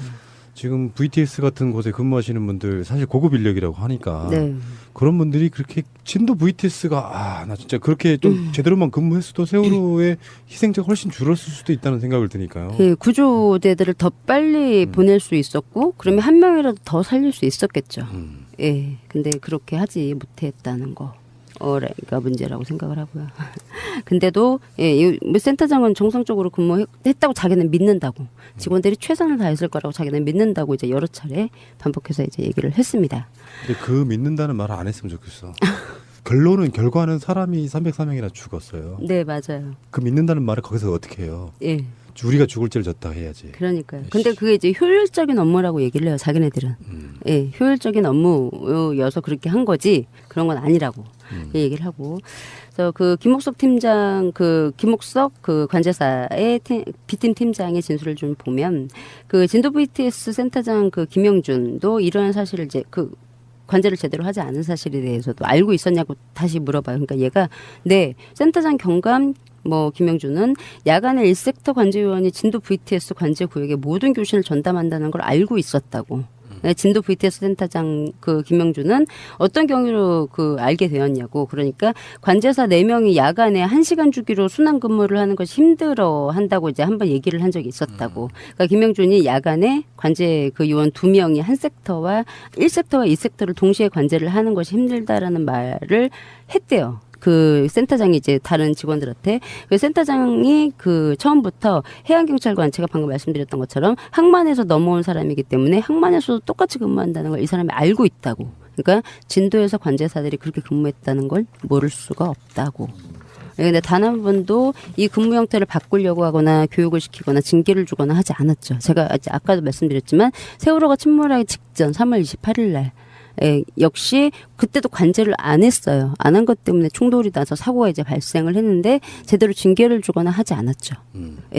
지금 VTS 같은 곳에 근무하시는 분들 사실 고급 인력이라고 하니까 네. 그런 분들이 그렇게 진도 VTS가 나 진짜 그렇게 좀 제대로만 근무했어도 세월호의 희생자가 훨씬 줄었을 수도 있다는 생각을 드니까요. 그 구조대들을 더 빨리 보낼 수 있었고 그러면 한 명이라도 더 살릴 수 있었겠죠. 예. 근데 그렇게 하지 못했다는 거. 가 문제라고 생각을 하고요. 근데도 이 센터장은 정상적으로 근무했다고 자기는 믿는다고 직원들이 최선을 다했을 거라고 자기는 믿는다고 이제 여러 차례 반복해서 이제 얘기를 했습니다. 근데 그 믿는다는 말을 안 했으면 좋겠어. 결과는 사람이 304명이나 죽었어요. 네 맞아요. 그 믿는다는 말을 거기서 어떻게 해요? 예. 우리가 죽을 죄를 졌다 해야지. 그러니까요. 근데 그게 이제 효율적인 업무라고 얘기를 해요. 자기네들은. 예, 효율적인 업무여서 그렇게 한 거지 그런 건 아니라고 얘기를 하고. 그래서 그 김목석 팀장, 김목석 관제사의 B팀 팀장의 진술을 좀 보면 그 진도 VTS 센터장 김영준도 이러한 사실을 이제 관제를 제대로 하지 않은 사실에 대해서도 알고 있었냐고 다시 물어봐요. 그러니까 얘가 네 센터장 경감 김영준은 야간에 1섹터 관제요원이 진도 VTS 관제 구역의 모든 교신을 전담한다는 걸 알고 있었다고. 진도 VTS 센터장 김영준은 어떤 경위로 알게 되었냐고. 그러니까 관제사 4명이 야간에 1시간 주기로 순환 근무를 하는 것이 힘들어 한다고 이제 한번 얘기를 한 적이 있었다고. 그러니까 김영준이 야간에 관제 요원 2명이 1섹터와 2섹터를 동시에 관제를 하는 것이 힘들다라는 말을 했대요. 센터장이 이제 다른 직원들한테 센터장이 처음부터 해양경찰관 제가 방금 말씀드렸던 것처럼 항만에서 넘어온 사람이기 때문에 항만에서도 똑같이 근무한다는 걸 이 사람이 알고 있다고. 그러니까 진도에서 관제사들이 그렇게 근무했다는 걸 모를 수가 없다고 근데 단 한 번도 이 근무 형태를 바꾸려고 하거나 교육을 시키거나 징계를 주거나 하지 않았죠. 제가 아까도 말씀드렸지만 세월호가 침몰하기 직전 3월 28일 날 역시 그때도 관제를 안 했어요. 안 한 것 때문에 충돌이 나서 사고가 이제 발생을 했는데 제대로 징계를 주거나 하지 않았죠.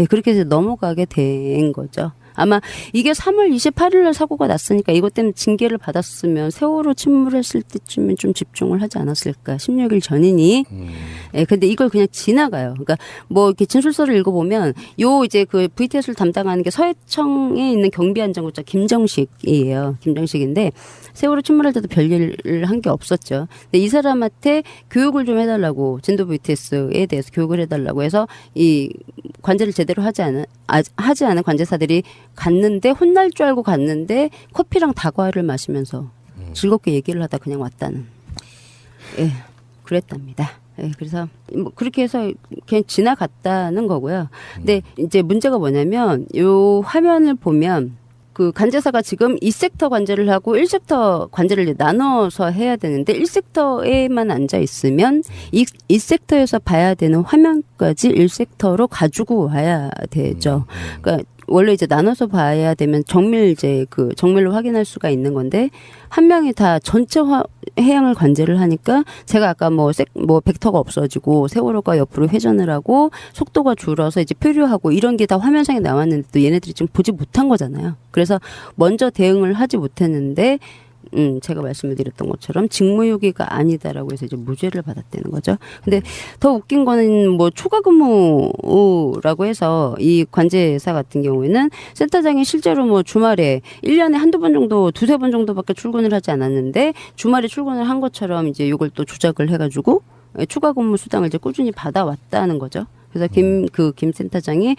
그렇게 해서 넘어가게 된 거죠. 아마 이게 3월 28일 날 사고가 났으니까 이것 때문에 징계를 받았으면 세월호 침몰했을 때쯤엔 좀 집중을 하지 않았을까. 16일 전이니. 근데 이걸 그냥 지나가요. 그러니까 뭐 이렇게 진술서를 읽어보면 요 이제 그 VTS를 담당하는 게 서해청에 있는 경비안전국장 김정식이에요. 김정식인데 세월호 침몰할 때도 별일을 한 게 없었죠. 근데 이 사람한테 교육을 좀 해달라고 진도 VTS에 대해서 교육을 해달라고 해서 이 관제를 제대로 하지 않은 관제사들이 갔는데 혼날 줄 알고 갔는데 커피랑 다과를 마시면서 즐겁게 얘기를 하다 그냥 왔다는 그랬답니다. 그래서 뭐 그렇게 해서 그냥 지나갔다는 거고요. 근데 이제 문제가 뭐냐면 요 화면을 보면 그 관제사가 지금 2섹터 관제를 하고 1섹터 관제를 이제 나눠서 해야 되는데 1섹터에만 앉아 있으면 2섹터에서 봐야 되는 화면까지 1섹터로 가지고 와야 되죠. 그러니까 원래 이제 나눠서 봐야 되면 정밀로 확인할 수가 있는 건데 한 명이 다 전체 해양을 관제를 하니까 제가 아까 뭐 벡터가 없어지고 세월호가 옆으로 회전을 하고 속도가 줄어서 이제 표류하고 이런 게 다 화면상에 나왔는데 또 얘네들이 지금 보지 못한 거잖아요. 그래서 먼저 대응을 하지 못했는데 제가 말씀을 드렸던 것처럼 직무유기가 아니다라고 해서 이제 무죄를 받았다는 거죠. 근데 더 웃긴 거는 뭐 초과 근무라고 해서 이 관제사 같은 경우에는 센터장이 실제로 뭐 주말에 1년에 한두 번 정도, 두세 번 정도밖에 출근을 하지 않았는데 주말에 출근을 한 것처럼 이제 이걸 또 조작을 해가지고 추가 근무 수당을 이제 꾸준히 받아왔다는 거죠. 그래서 김 센터장이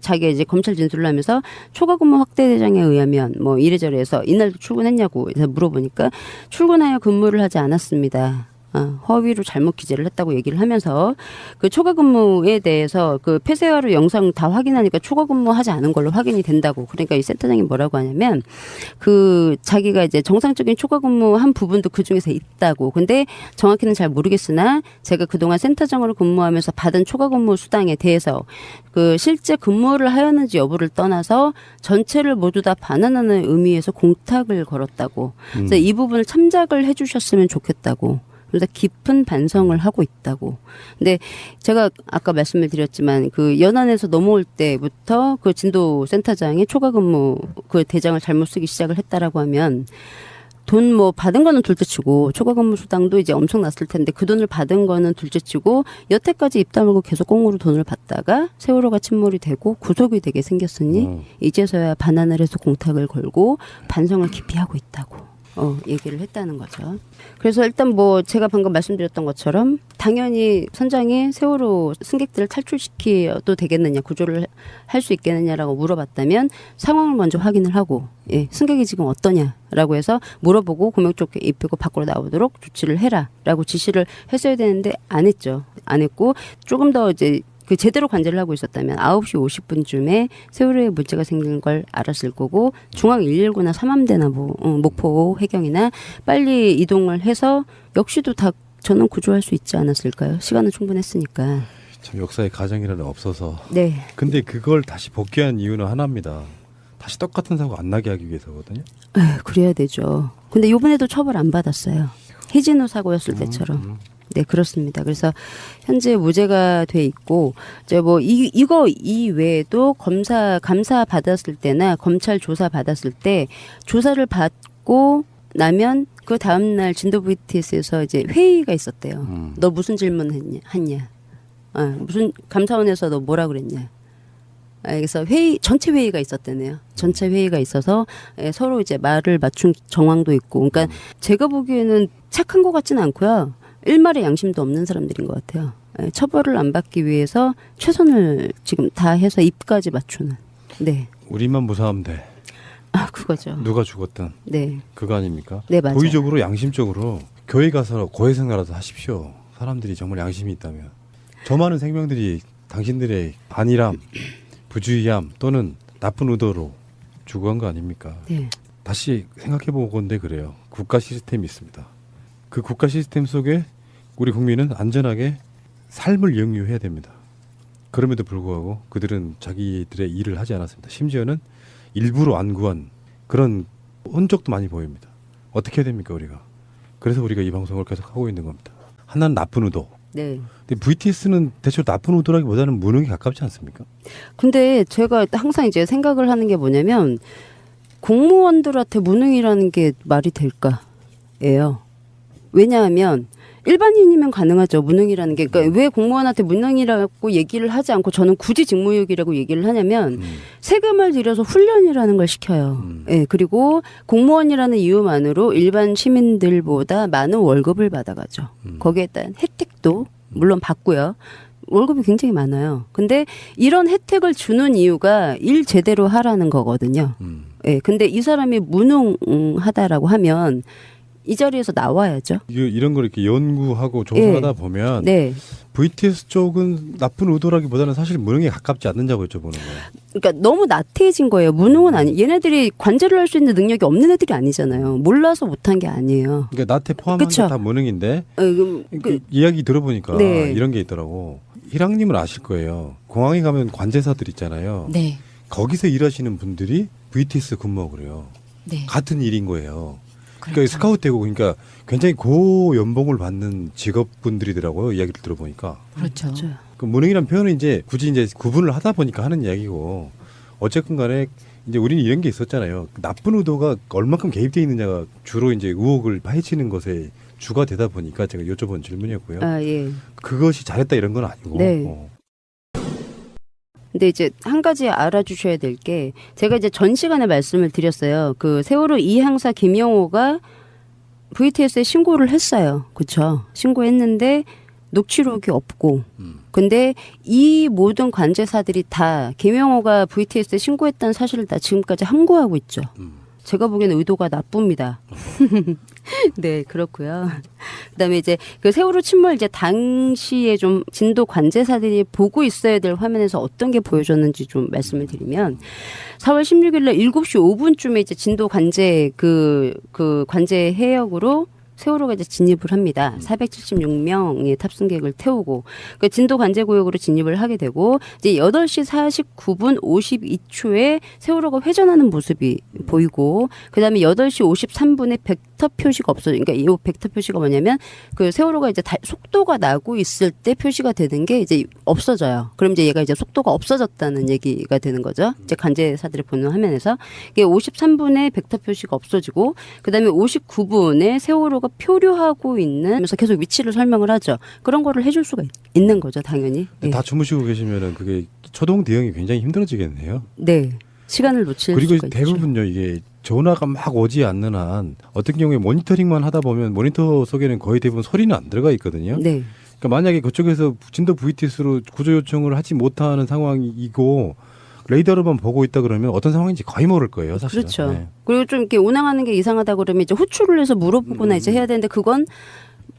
자기가 이제 검찰 진술을 하면서 초과 근무 확대 대장에 의하면 뭐 이래저래 해서 이날도 출근했냐고 해서 물어보니까 출근하여 근무를 하지 않았습니다. 허위로 잘못 기재를 했다고 얘기를 하면서 그 초과 근무에 대해서 그 폐쇄화로 영상 다 확인하니까 초과 근무하지 않은 걸로 확인이 된다고. 그러니까 이 센터장이 뭐라고 하냐면 그 자기가 이제 정상적인 초과 근무한 부분도 그 중에서 있다고. 근데 정확히는 잘 모르겠으나 제가 그동안 센터장으로 근무하면서 받은 초과 근무 수당에 대해서 그 실제 근무를 하였는지 여부를 떠나서 전체를 모두 다 반환하는 의미에서 공탁을 걸었다고. 그래서 이 부분을 참작을 해주셨으면 좋겠다고. 그래서 깊은 반성을 하고 있다고. 근데 제가 아까 말씀을 드렸지만 그 연안에서 넘어올 때부터 그 진도 센터장이 초과 근무 그 대장을 잘못 쓰기 시작을 했다라고 하면 돈 뭐 받은 거는 둘째치고 초과 근무 수당도 이제 엄청 났을 텐데 그 돈을 받은 거는 둘째치고 여태까지 입 다물고 계속 꽁으로 돈을 받다가 세월호가 침몰이 되고 구속이 되게 생겼으니 이제서야 반환을 해서 공탁을 걸고 반성을 깊이 하고 있다고. 얘기를 했다는 거죠. 그래서 일단 뭐 제가 방금 말씀드렸던 것처럼 당연히 선장이 세월호 승객들을 탈출시켜도 되겠느냐, 구조를 할 수 있겠느냐라고 물어봤다면 상황을 먼저 확인을 하고 승객이 지금 어떠냐라고 해서 물어보고 구명조끼 입히고 밖으로 나오도록 조치를 해라라고 지시를 했어야 되는데 안 했죠. 안 했고 조금 더 이제 그 제대로 관제를 하고 있었다면 9시 50분쯤에 세월호에 문제가 생긴 걸 알았을 거고 중앙 119나 삼함대나 목포 해경이나 빨리 이동을 해서 역시도 다 전원 구조할 수 있지 않았을까요? 시간은 충분했으니까. 참 역사의 가정이라는 없어서. 네. 근데 그걸 다시 복귀한 이유는 하나입니다. 다시 똑같은 사고 안 나게 하기 위해서거든요. 그래야 되죠. 근데 이번에도 처벌 안 받았어요. 희진호 사고였을 때처럼. 네, 그렇습니다. 그래서 현재 무죄가 돼 있고 이제 뭐 이거 이외에도 감사 받았을 때나 검찰 조사 받았을 때 조사를 받고 나면 그 다음 날 진도 VTS에서 이제 회의가 있었대요. 너 무슨 질문 했냐? 무슨 감사원에서 너 뭐라 그랬냐? 그래서 전체 회의가 있었다네요. 전체 회의가 있어서 서로 이제 말을 맞춘 정황도 있고, 그러니까 제가 보기에는 착한 것 같지는 않고요. 일말의 양심도 없는 사람들인 것 같아요. 처벌을 안 받기 위해서 최선을 지금 다 해서 입까지 맞추는. 네. 우리만 무사하면 돼. 그거죠. 누가 죽었든. 네. 그거 아닙니까? 네, 맞아요. 도의적으로 양심적으로 교회 가서 고해성사라도 하십시오. 사람들이 정말 양심이 있다면. 저 많은 생명들이 당신들의 안일함, 부주의함 또는 나쁜 의도로 죽어간 거 아닙니까? 네. 다시 생각해보건데 그래요. 국가 시스템이 있습니다. 그 국가 시스템 속에 우리 국민은 안전하게 삶을 영유해야 됩니다. 그럼에도 불구하고 그들은 자기들의 일을 하지 않았습니다. 심지어는 일부러 안구한 그런 흔적도 많이 보입니다. 어떻게 해야 됩니까 우리가? 그래서 우리가 이 방송을 계속 하고 있는 겁니다. 하나는 나쁜 의도. 네. 근데 VTS는 대체로 나쁜 의도라기보다는 무능에 가깝지 않습니까? 근데 제가 항상 이제 생각을 하는 게 뭐냐면 공무원들한테 무능이라는 게 말이 될까예요. 왜냐하면 일반인이면 가능하죠. 무능이라는 게. 그러니까 왜 공무원한테 무능이라고 얘기를 하지 않고 저는 굳이 직무유기라고 얘기를 하냐면 세금을 들여서 훈련이라는 걸 시켜요. 예, 그리고 공무원이라는 이유만으로 일반 시민들보다 많은 월급을 받아가죠. 거기에 따른 혜택도 물론 받고요. 월급이 굉장히 많아요. 근데 이런 혜택을 주는 이유가 일 제대로 하라는 거거든요. 예, 근데 이 사람이 무능하다라고 하면 이 자리에서 나와야죠. 이런 걸 이렇게 연구하고 조사하다 보면 네. VTS 쪽은 나쁜 의도라기보다는 사실 무능에 가깝지 않느냐고 여쭤보는 거예요. 그러니까 너무 나태해진 거예요. 무능은 아니. 얘네들이 관제를 할 수 있는 능력이 없는 애들이 아니잖아요. 몰라서 못한 게 아니에요. 그러니까 나태 포함한 게 다 무능인데 이야기 들어보니까 네. 이런 게 있더라고. 희랑님은 아실 거예요. 공항에 가면 관제사들 있잖아요. 네. 거기서 일하시는 분들이 VTS 근무하고 그래요. 네. 같은 일인 거예요. 그러니까 그렇죠. 스카우트 되고 그러니까 굉장히 고 연봉을 받는 직업분들이더라고요. 이야기를 들어보니까. 그렇죠. 그 무능이란 표현은 이제 굳이 이제 구분을 하다 보니까 하는 이야기고 어쨌든 간에 이제 우리는 이런 게 있었잖아요. 나쁜 의도가 얼만큼 개입되어 있느냐가 주로 이제 의혹을 파헤치는 것에 주가 되다 보니까 제가 여쭤본 질문이었고요. 아, 예. 그것이 잘했다 이런 건 아니고. 네. 근데 이제 한 가지 알아주셔야 될 게 제가 이제 전 시간에 말씀을 드렸어요. 그 세월호 이항사 김영호가 VTS에 신고를 했어요. 그렇죠. 신고했는데 녹취록이 없고. 근데 이 모든 관제사들이 다 김영호가 VTS에 신고했다는 사실을 다 지금까지 함구하고 있죠. 제가 보기에는 의도가 나쁩니다. 네, 그렇고요. 그다음에 이제 그 세월호 침몰 이제 당시에 좀 진도 관제사들이 보고 있어야 될 화면에서 어떤 게 보여줬는지 좀 말씀을 드리면 4월 16일 날 7시 5분쯤에 이제 진도 관제 그 관제 해역으로 세월호가 이제 진입을 합니다. 476명의 탑승객을 태우고 그 진도 관제구역으로 진입을 하게 되고 이제 8시 49분 52초에 세월호가 회전하는 모습이 보이고 그다음에 8시 53분에 벡터 표시가 없어요. 그러니까 이 벡터 표시가 뭐냐면 그 세월호가 이제 속도가 나고 있을 때 표시가 되는 게 이제 없어져요. 그럼 이제 얘가 이제 속도가 없어졌다는 얘기가 되는 거죠. 이제 관제사들이 보는 화면에서 이게 53분에 벡터 표시가 없어지고 그다음에 59분에 세월호가 표류하고 있는 계속 위치를 설명을 하죠. 그런 거를 해줄 수가 있는 거죠, 당연히. 예. 다 주무시고 계시면은 그게 초동 대응이 굉장히 힘들어지겠네요. 네, 시간을 놓칠 그리고 수가 대부분요 이게 전화가 막 오지 않는 한 어떤 경우에 모니터링만 하다 보면 모니터 속에는 거의 대부분 소리는 안 들어가 있거든요. 있죠. 네, 그러니까 만약에 그쪽에서 진도 VTS로 구조 요청을 하지 못하는 상황이고 레이더로만 보고 있다 그러면 어떤 상황인지 거의 모를 거예요, 사실은. 그렇죠. 네. 그리고 좀 이렇게 운항하는 게 이상하다 그러면 이제 호출을 해서 물어보거나 이제 해야 되는데 그건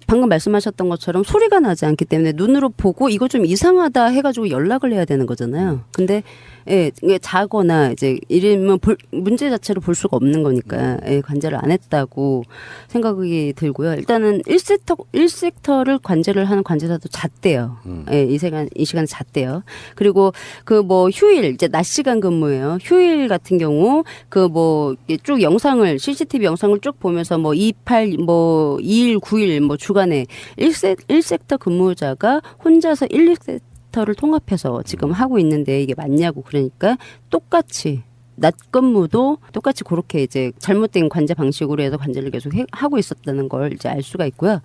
방금 말씀하셨던 것처럼 소리가 나지 않기 때문에 눈으로 보고 이거 좀 이상하다 해가지고 연락을 해야 되는 거잖아요. 근데 예, 이게 자거나 이제 이러면 문제 자체를 볼 수가 없는 거니까 예, 관제를 안 했다고 생각이 들고요. 일단은 1섹터를 관제를 하는 관제사도 잤대요. 예, 이 시간에 잤대요. 그리고 그 뭐 휴일 이제 낮 시간 근무예요. 휴일 같은 경우 그 뭐 쭉 영상을 CCTV 영상을 쭉 보면서 뭐 28, 뭐 2일, 9일 뭐 주간에 1섹터 근무자가 혼자서 1섹터를 통합해서 지금 하고 있는데 이게 맞냐고 그러니까 똑같이 낮 근무도 똑같이 그렇게 이제 잘못된 관제 방식으로 해서 관제를 계속 하고 있었다는 걸 이제 알 수가 있고요.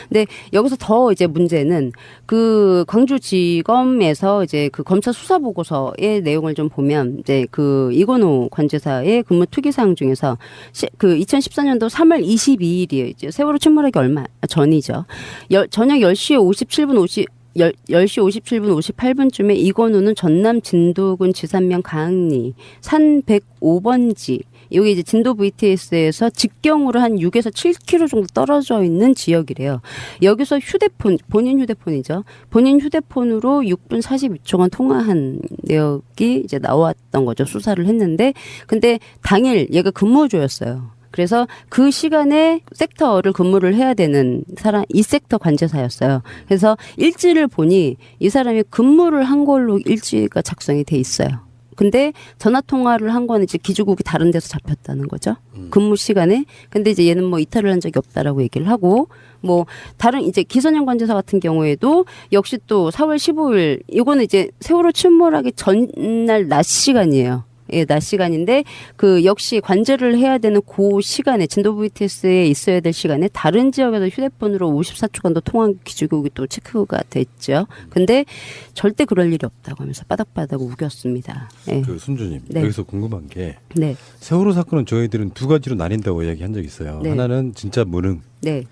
근데 여기서 더 이제 문제는 그 광주지검에서 이제 그 검사 수사 보고서의 내용을 좀 보면 이제 그 이건호 관제사의 근무 특이사항 중에서 그 2014년도 3월 22일이에요. 이제 세월호 침몰하기 얼마 전이죠. 저녁 10시 57분 10시 57분 58분쯤에 이건우는 전남 진도군 지산면 가흥리 산 105번지 여기 이제 진도 VTS에서 직경으로 한 6에서 7km 정도 떨어져 있는 지역이래요. 여기서 본인 휴대폰이죠. 본인 휴대폰으로 6분 42초간 통화한 내역이 이제 나왔던 거죠. 수사를 했는데 근데 당일 얘가 근무조였어요. 그래서 그 시간에 섹터를 근무를 해야 되는 사람, 이 섹터 관제사였어요. 그래서 일지를 보니 이 사람이 근무를 한 걸로 일지가 작성이 돼 있어요. 근데 전화 통화를 한 거는 이제 기주국이 다른 데서 잡혔다는 거죠. 근무 시간에. 근데 이제 얘는 뭐 이탈을 한 적이 없다라고 얘기를 하고, 뭐 다른 이제 기선영 관제사 같은 경우에도 역시 또 4월 15일 이거는 이제 세월호 침몰하기 전날 낮 시간이에요. 예, 낮 시간인데 그 역시 관제를 해야 되는 그 시간에 진도 VTS에 있어야 될 시간에 다른 지역에서 휴대폰으로 54초간도 통화한 기주국이 또 체크가 됐죠. 근데 절대 그럴 일이 없다고 하면서 바닥바닥 우겼습니다. 예. 그 순주님 네. 여기서 궁금한 게 네. 세월호 사건은 저희들은 두 가지로 나뉜다고 이야기한 적이 있어요. 네. 하나는 진짜 무능. 네.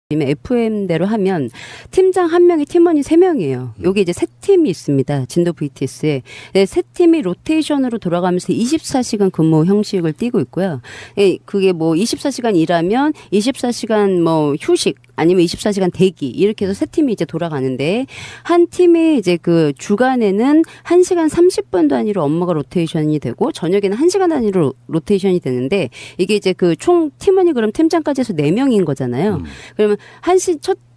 FM대로 하면 팀장 한 명이 팀원이 3명이에요. 여기 이제 세 팀이 있습니다. 진도 VTS에. 네, 세 팀이 로테이션으로 돌아가면서 24시간 근무 형식을 띠고 있고요. 예, 그게 뭐 24시간 일하면 24시간 뭐 휴식 아니면 24시간 대기 이렇게 해서 세 팀이 이제 돌아가는데 한 팀이 이제 그 주간에는 1시간 30분 단위로 업무가 로테이션이 되고 저녁에는 1시간 단위로 로테이션이 되는데 이게 이제 그 총 팀원이 그럼 팀장까지 해서 4명인 거잖아요. 그러면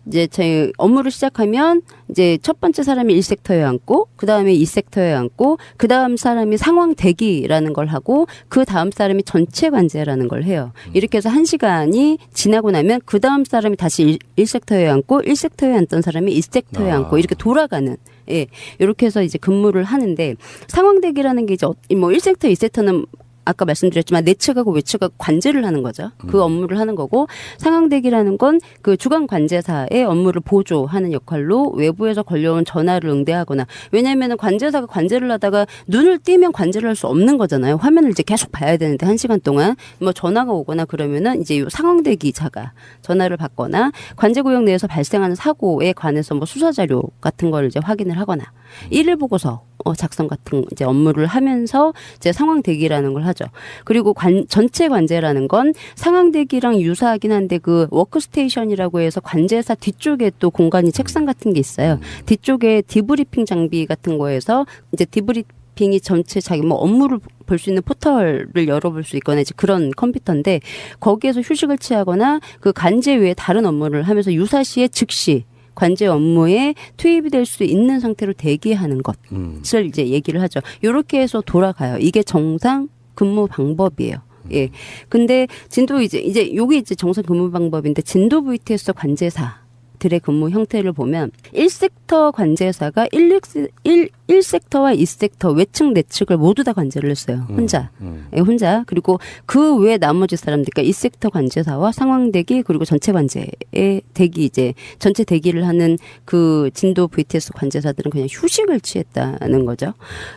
이제 저희 업무를 시작하면 이제 첫 번째 사람이 1섹터에 앉고 그 다음에 2섹터에 앉고 그 다음 사람이 상황 대기라는 걸 하고 그 다음 사람이 전체 관제라는 걸 해요. 이렇게 해서 1시간이 지나고 나면 그 다음 사람이 다시 1섹터에 앉고 1섹터에 앉던 사람이 2섹터에 앉고 이렇게 돌아가는 예, 이렇게 해서 이제 근무를 하는데 상황 대기라는 게 이제 뭐 1섹터, 2섹터는 아까 말씀드렸지만 내측하고 외측하고 관제를 하는 거죠. 그 업무를 하는 거고 상황대기라는 건 그 주간 관제사의 업무를 보조하는 역할로 외부에서 걸려온 전화를 응대하거나 왜냐하면 관제사가 관제를 하다가 눈을 띄면 관제를 할 수 없는 거잖아요. 화면을 이제 계속 봐야 되는데 1시간 동안 뭐 전화가 오거나 그러면은 이제 상황대기자가 전화를 받거나 관제구역 내에서 발생하는 사고에 관해서 뭐 수사 자료 같은 걸 이제 확인을 하거나 일일 보고서 작성 같은 이제 업무를 하면서 이제 상황 대기라는 걸 하죠. 그리고 전체 관제라는 건 상황 대기랑 유사하긴 한데 그 워크스테이션이라고 해서 관제사 뒤쪽에 또 공간이 책상 같은 게 있어요. 뒤쪽에 디브리핑 장비 같은 거에서 이제 디브리핑이 전체 자기 뭐 업무를 볼 수 있는 포털을 열어볼 수 있거나 이제 그런 컴퓨터인데 거기에서 휴식을 취하거나 그 관제 외에 다른 업무를 하면서 유사시에 즉시 관제 업무에 투입이 될 수 있는 상태로 대기하는 것을 이제 얘기를 하죠. 이렇게 해서 돌아가요. 이게 정상 근무 방법이에요. 예. 근데 진도 이제 요게 이제 정상 근무 방법인데 진도 VTS 관제사들의 근무 형태를 보면 1섹터 관제사가 1섹터와 2섹터 외측 내측을 모두 다 관제를 했어요. 혼자. 예, 혼자. 그리고 그 외 나머지 사람들 그러니까 2섹터 관제사와 상황 대기 그리고 전체 관제의 대기 이제 전체 대기를 하는 그 진도 VTS 관제사들은 그냥 휴식을 취했다는 거죠.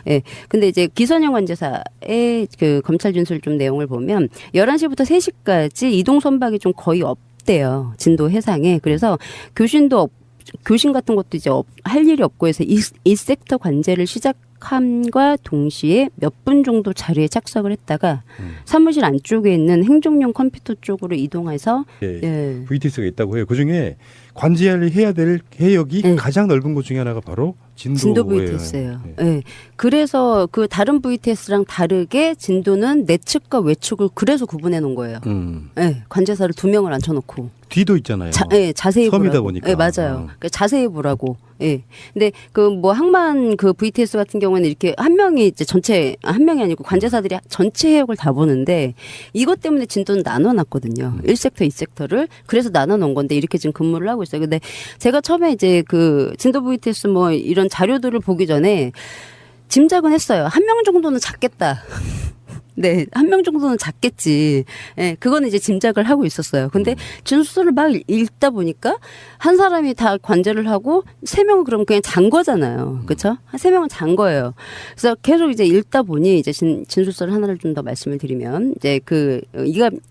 예. 근데 이제 기선영 관제사의 그 검찰 진술 좀 내용을 보면 11시부터 3시까지 이동 선박이 좀 거의 없대요. 진도 해상에. 그래서 교신 같은 것도 이제 할 일이 없고 해서 이 섹터 관제를 시작함과 동시에 몇 분 정도 자리에 착석을 했다가 사무실 안쪽에 있는 행정용 컴퓨터 쪽으로 이동해서 예. VTS가 있다고 해요. 그중에 관제를 해야 될 해역이 네. 가장 넓은 곳 중에 하나가 바로 진도 VTS예요. 네. 그래서 그 다른 VTS랑 다르게 진도는 내측과 외측을 그래서 구분해 놓은 거예요. 네. 관제사를 2명을 앉혀놓고. 뒤도 있잖아요. 자세히 섬이다 보라고. 보니까. 네, 맞아요. 그러니까 자세히 보라고. 예. 근데 그 뭐 항만 그 VTS 같은 경우에는 이렇게 한 명이 이제 전체 한 명이 아니고 관제사들이 전체 해역을 다 보는데 이것 때문에 진도는 나눠놨거든요. 1섹터, 2섹터를 그래서 나눠놓은 건데 이렇게 지금 근무를 하고 있어요. 근데 제가 처음에 이제 그 진도 VTS 뭐 이런 자료들을 보기 전에 짐작은 했어요. 1명 정도는 작겠다. 네, 1명 정도는 작겠지. 예, 그거는 이제 짐작을 하고 있었어요. 근데 진술서를 막 읽다 보니까 한 사람이 다 관제를 하고 3명은 그럼 그냥 잔 거잖아요. 그쵸? 한 3명은 잔 거예요. 그래서 계속 이제 읽다 보니 이제 진술서를 하나를 좀 더 말씀을 드리면 이제 그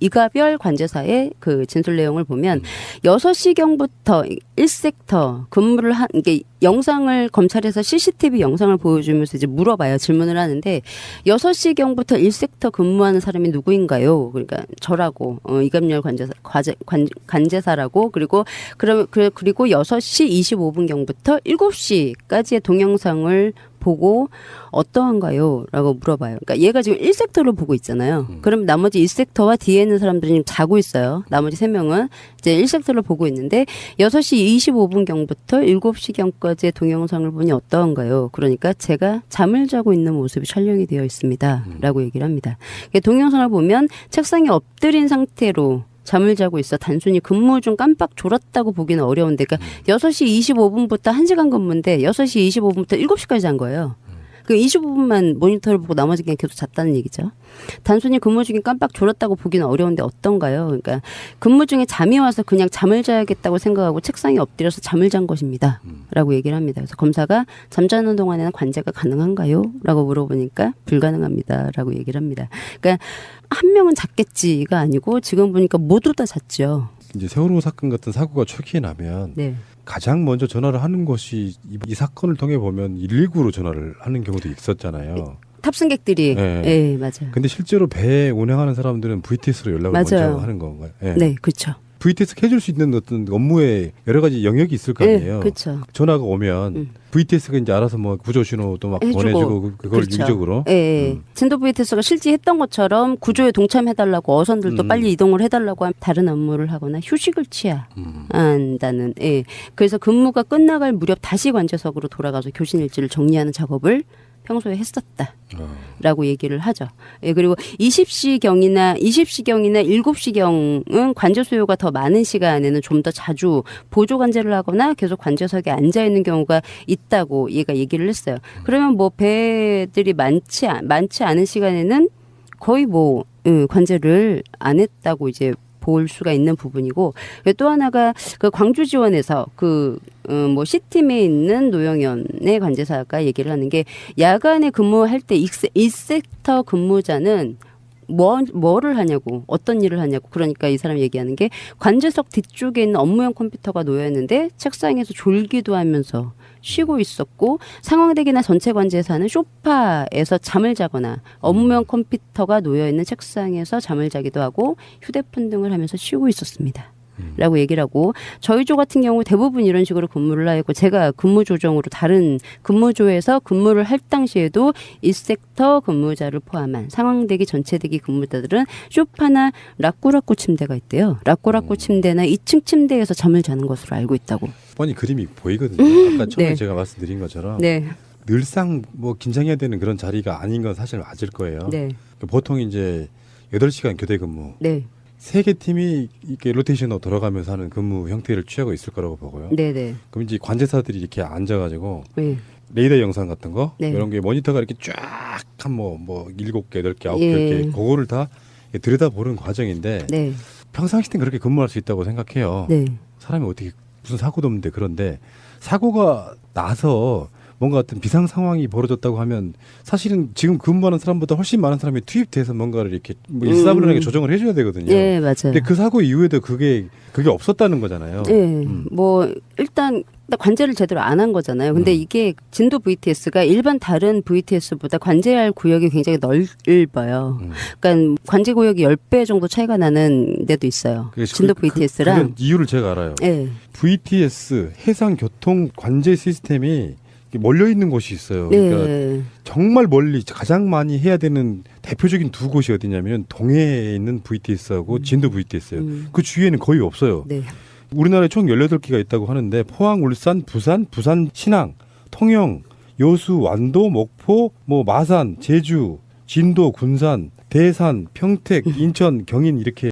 이가별 관제사의 그 진술 내용을 보면 6시경부터 1섹터 근무를 이게 영상을 검찰에서 CCTV 영상을 보여주면서 이제 물어봐요. 질문을 하는데 6시경부터 1섹터 근무하는 사람이 누구인가요? 그러니까 저라고 이갑열 관제사라고 그리고 6시 25분경부터 7시까지의 동영상을 보고 어떠한가요? 라고 물어봐요. 그러니까 얘가 지금 1섹터를 보고 있잖아요. 그럼 나머지 2섹터와 뒤에 있는 사람들은 지금 자고 있어요. 나머지 3명은 이제 1섹터를 보고 있는데 6시 25분경부터 7시경까지의 동영상을 보니 어떠한가요? 그러니까 제가 잠을 자고 있는 모습이 촬영이 되어 있습니다. 라고 얘기를 합니다. 동영상을 보면 책상에 엎드린 상태로 잠을 자고 있어. 단순히 근무 중 깜빡 졸았다고 보기는 어려운데, 그러니까 6시 25분부터 1시간 근무인데 6시 25분부터 7시까지 잔 거예요. 그 25분만 모니터를 보고 나머지 그냥 계속 잤다는 얘기죠. 단순히 근무 중에 깜빡 졸았다고 보기는 어려운데 어떤가요? 그러니까 근무 중에 잠이 와서 그냥 잠을 자야겠다고 생각하고 책상에 엎드려서 잠을 잔 것입니다. 라고 얘기를 합니다. 그래서 검사가 잠자는 동안에는 관제가 가능한가요? 라고 물어보니까 불가능합니다. 라고 얘기를 합니다. 그러니까 한 명은 잤겠지가 아니고 지금 보니까 모두 다 잤죠. 이제 세월호 사건 같은 사고가 초기에 나면 네. 가장 먼저 전화를 하는 것이 이 사건을 통해 보면 119로 전화를 하는 경우도 있었잖아요. 탑승객들이. 네. 네, 맞아요. 근데 실제로 배 운행하는 사람들은 VTS로 연락을 맞아요. 먼저 하는 건가요? 네. 네, 그렇죠. VTS 해줄 수 있는 어떤 업무에 여러 가지 영역이 있을 거 아니에요. 네, 그렇죠. 전화가 오면 VTS가 이제 알아서 뭐 구조 신호도 막 해주고. 보내주고 그걸 그렇죠. 유기적으로. 예, 진도 VTS가 실제 했던 것처럼 구조에 동참해달라고 어선들도 빨리 이동을 해달라고 하면 다른 업무를 하거나 휴식을 취해야 한다는. 예. 그래서 근무가 끝나갈 무렵 다시 관제석으로 돌아가서 교신 일지를 정리하는 작업을 평소에 했었다라고 얘기를 하죠. 예, 그리고 20시경이나 7시경은 관제 수요가 더 많은 시간에는 좀 더 자주 보조 관제를 하거나 계속 관제석에 앉아 있는 경우가 있다고 얘가 얘기를 했어요. 그러면 뭐 배들이 많지 않은 시간에는 거의 뭐 관제를 안 했다고 이제 볼 수가 있는 부분이고, 또 하나가 그 광주 지원에서 뭐 C팀에 있는 노영현의 관제사가 얘기를 하는 게 야간에 근무할 때 1섹터 근무자는 뭐를 하냐고, 어떤 일을 하냐고. 그러니까 이 사람 얘기하는 게 관제석 뒤쪽에 있는 업무용 컴퓨터가 놓여 있는데 책상에서 졸기도 하면서 쉬고 있었고, 상황대기나 전체 관제사는 소파에서 잠을 자거나 업무용 컴퓨터가 놓여 있는 책상에서 잠을 자기도 하고 휴대폰 등을 하면서 쉬고 있었습니다. 라고 얘기를 하고, 저희 조 같은 경우 대부분 이런 식으로 근무를 하고, 제가 근무 조정으로 다른 근무조에서 근무를 할 당시에도 1섹터 근무자를 포함한 상황대기 전체대기 근무자들은 소파나 라꾸라꾸 침대가 있대요. 라꾸라꾸 침대나 2층 침대에서 잠을 자는 것으로 알고 있다고. 뻔히 그림이 보이거든요. 아까 처음에 네. 제가 말씀드린 것처럼 네. 늘상 뭐 긴장해야 되는 그런 자리가 아닌 건 사실 맞을 거예요. 네. 보통 이제 8시간 교대 근무. 네. 3개 팀이 이렇게 로테이션으로 돌아가면서 하는 근무 형태를 취하고 있을 거라고 보고요. 네. 네. 그럼 이제 관제사들이 이렇게 앉아가지고 네. 레이더 영상 같은 거 네. 이런 게 모니터가 이렇게 쫙 한 뭐 7개, 8개, 9개 예. 이렇게 그거를 다 들여다보는 과정인데 네. 평상시 때는 그렇게 근무할 수 있다고 생각해요. 네. 사람이 어떻게 무슨 사고도 없는데 그런데 사고가 나서 뭔가 어떤 비상 상황이 벌어졌다고 하면 사실은 지금 근무하는 사람보다 훨씬 많은 사람이 투입돼서 뭔가를 이렇게 뭐 일사불란하게 조정을 해줘야 되거든요. 네, 맞아요. 근데 그 사고 이후에도 그게 없었다는 거잖아요. 네. 뭐 일단 관제를 제대로 안 한 거잖아요. 근데 이게 진도 VTS가 일반 다른 VTS보다 관제할 구역이 굉장히 넓어요. 그러니까 관제 구역이 10배 정도 차이가 나는 데도 있어요. 진도 VTS랑. 그 이유를 제가 알아요. 네. VTS 해상교통 관제 시스템이 몰려 있는 곳이 있어요. 그러니까 네. 정말 멀리 가장 많이 해야 되는 대표적인 두 곳이 어디냐면 동해에 있는 VTS하고 진도 VTS예요. 그 주위에는 거의 없어요. 네. 우리나라에 총 18개가 있다고 하는데 포항, 울산, 부산, 신항, 통영, 여수, 완도, 목포, 뭐 마산, 제주, 진도, 군산, 대산, 평택, 인천, 경인 이렇게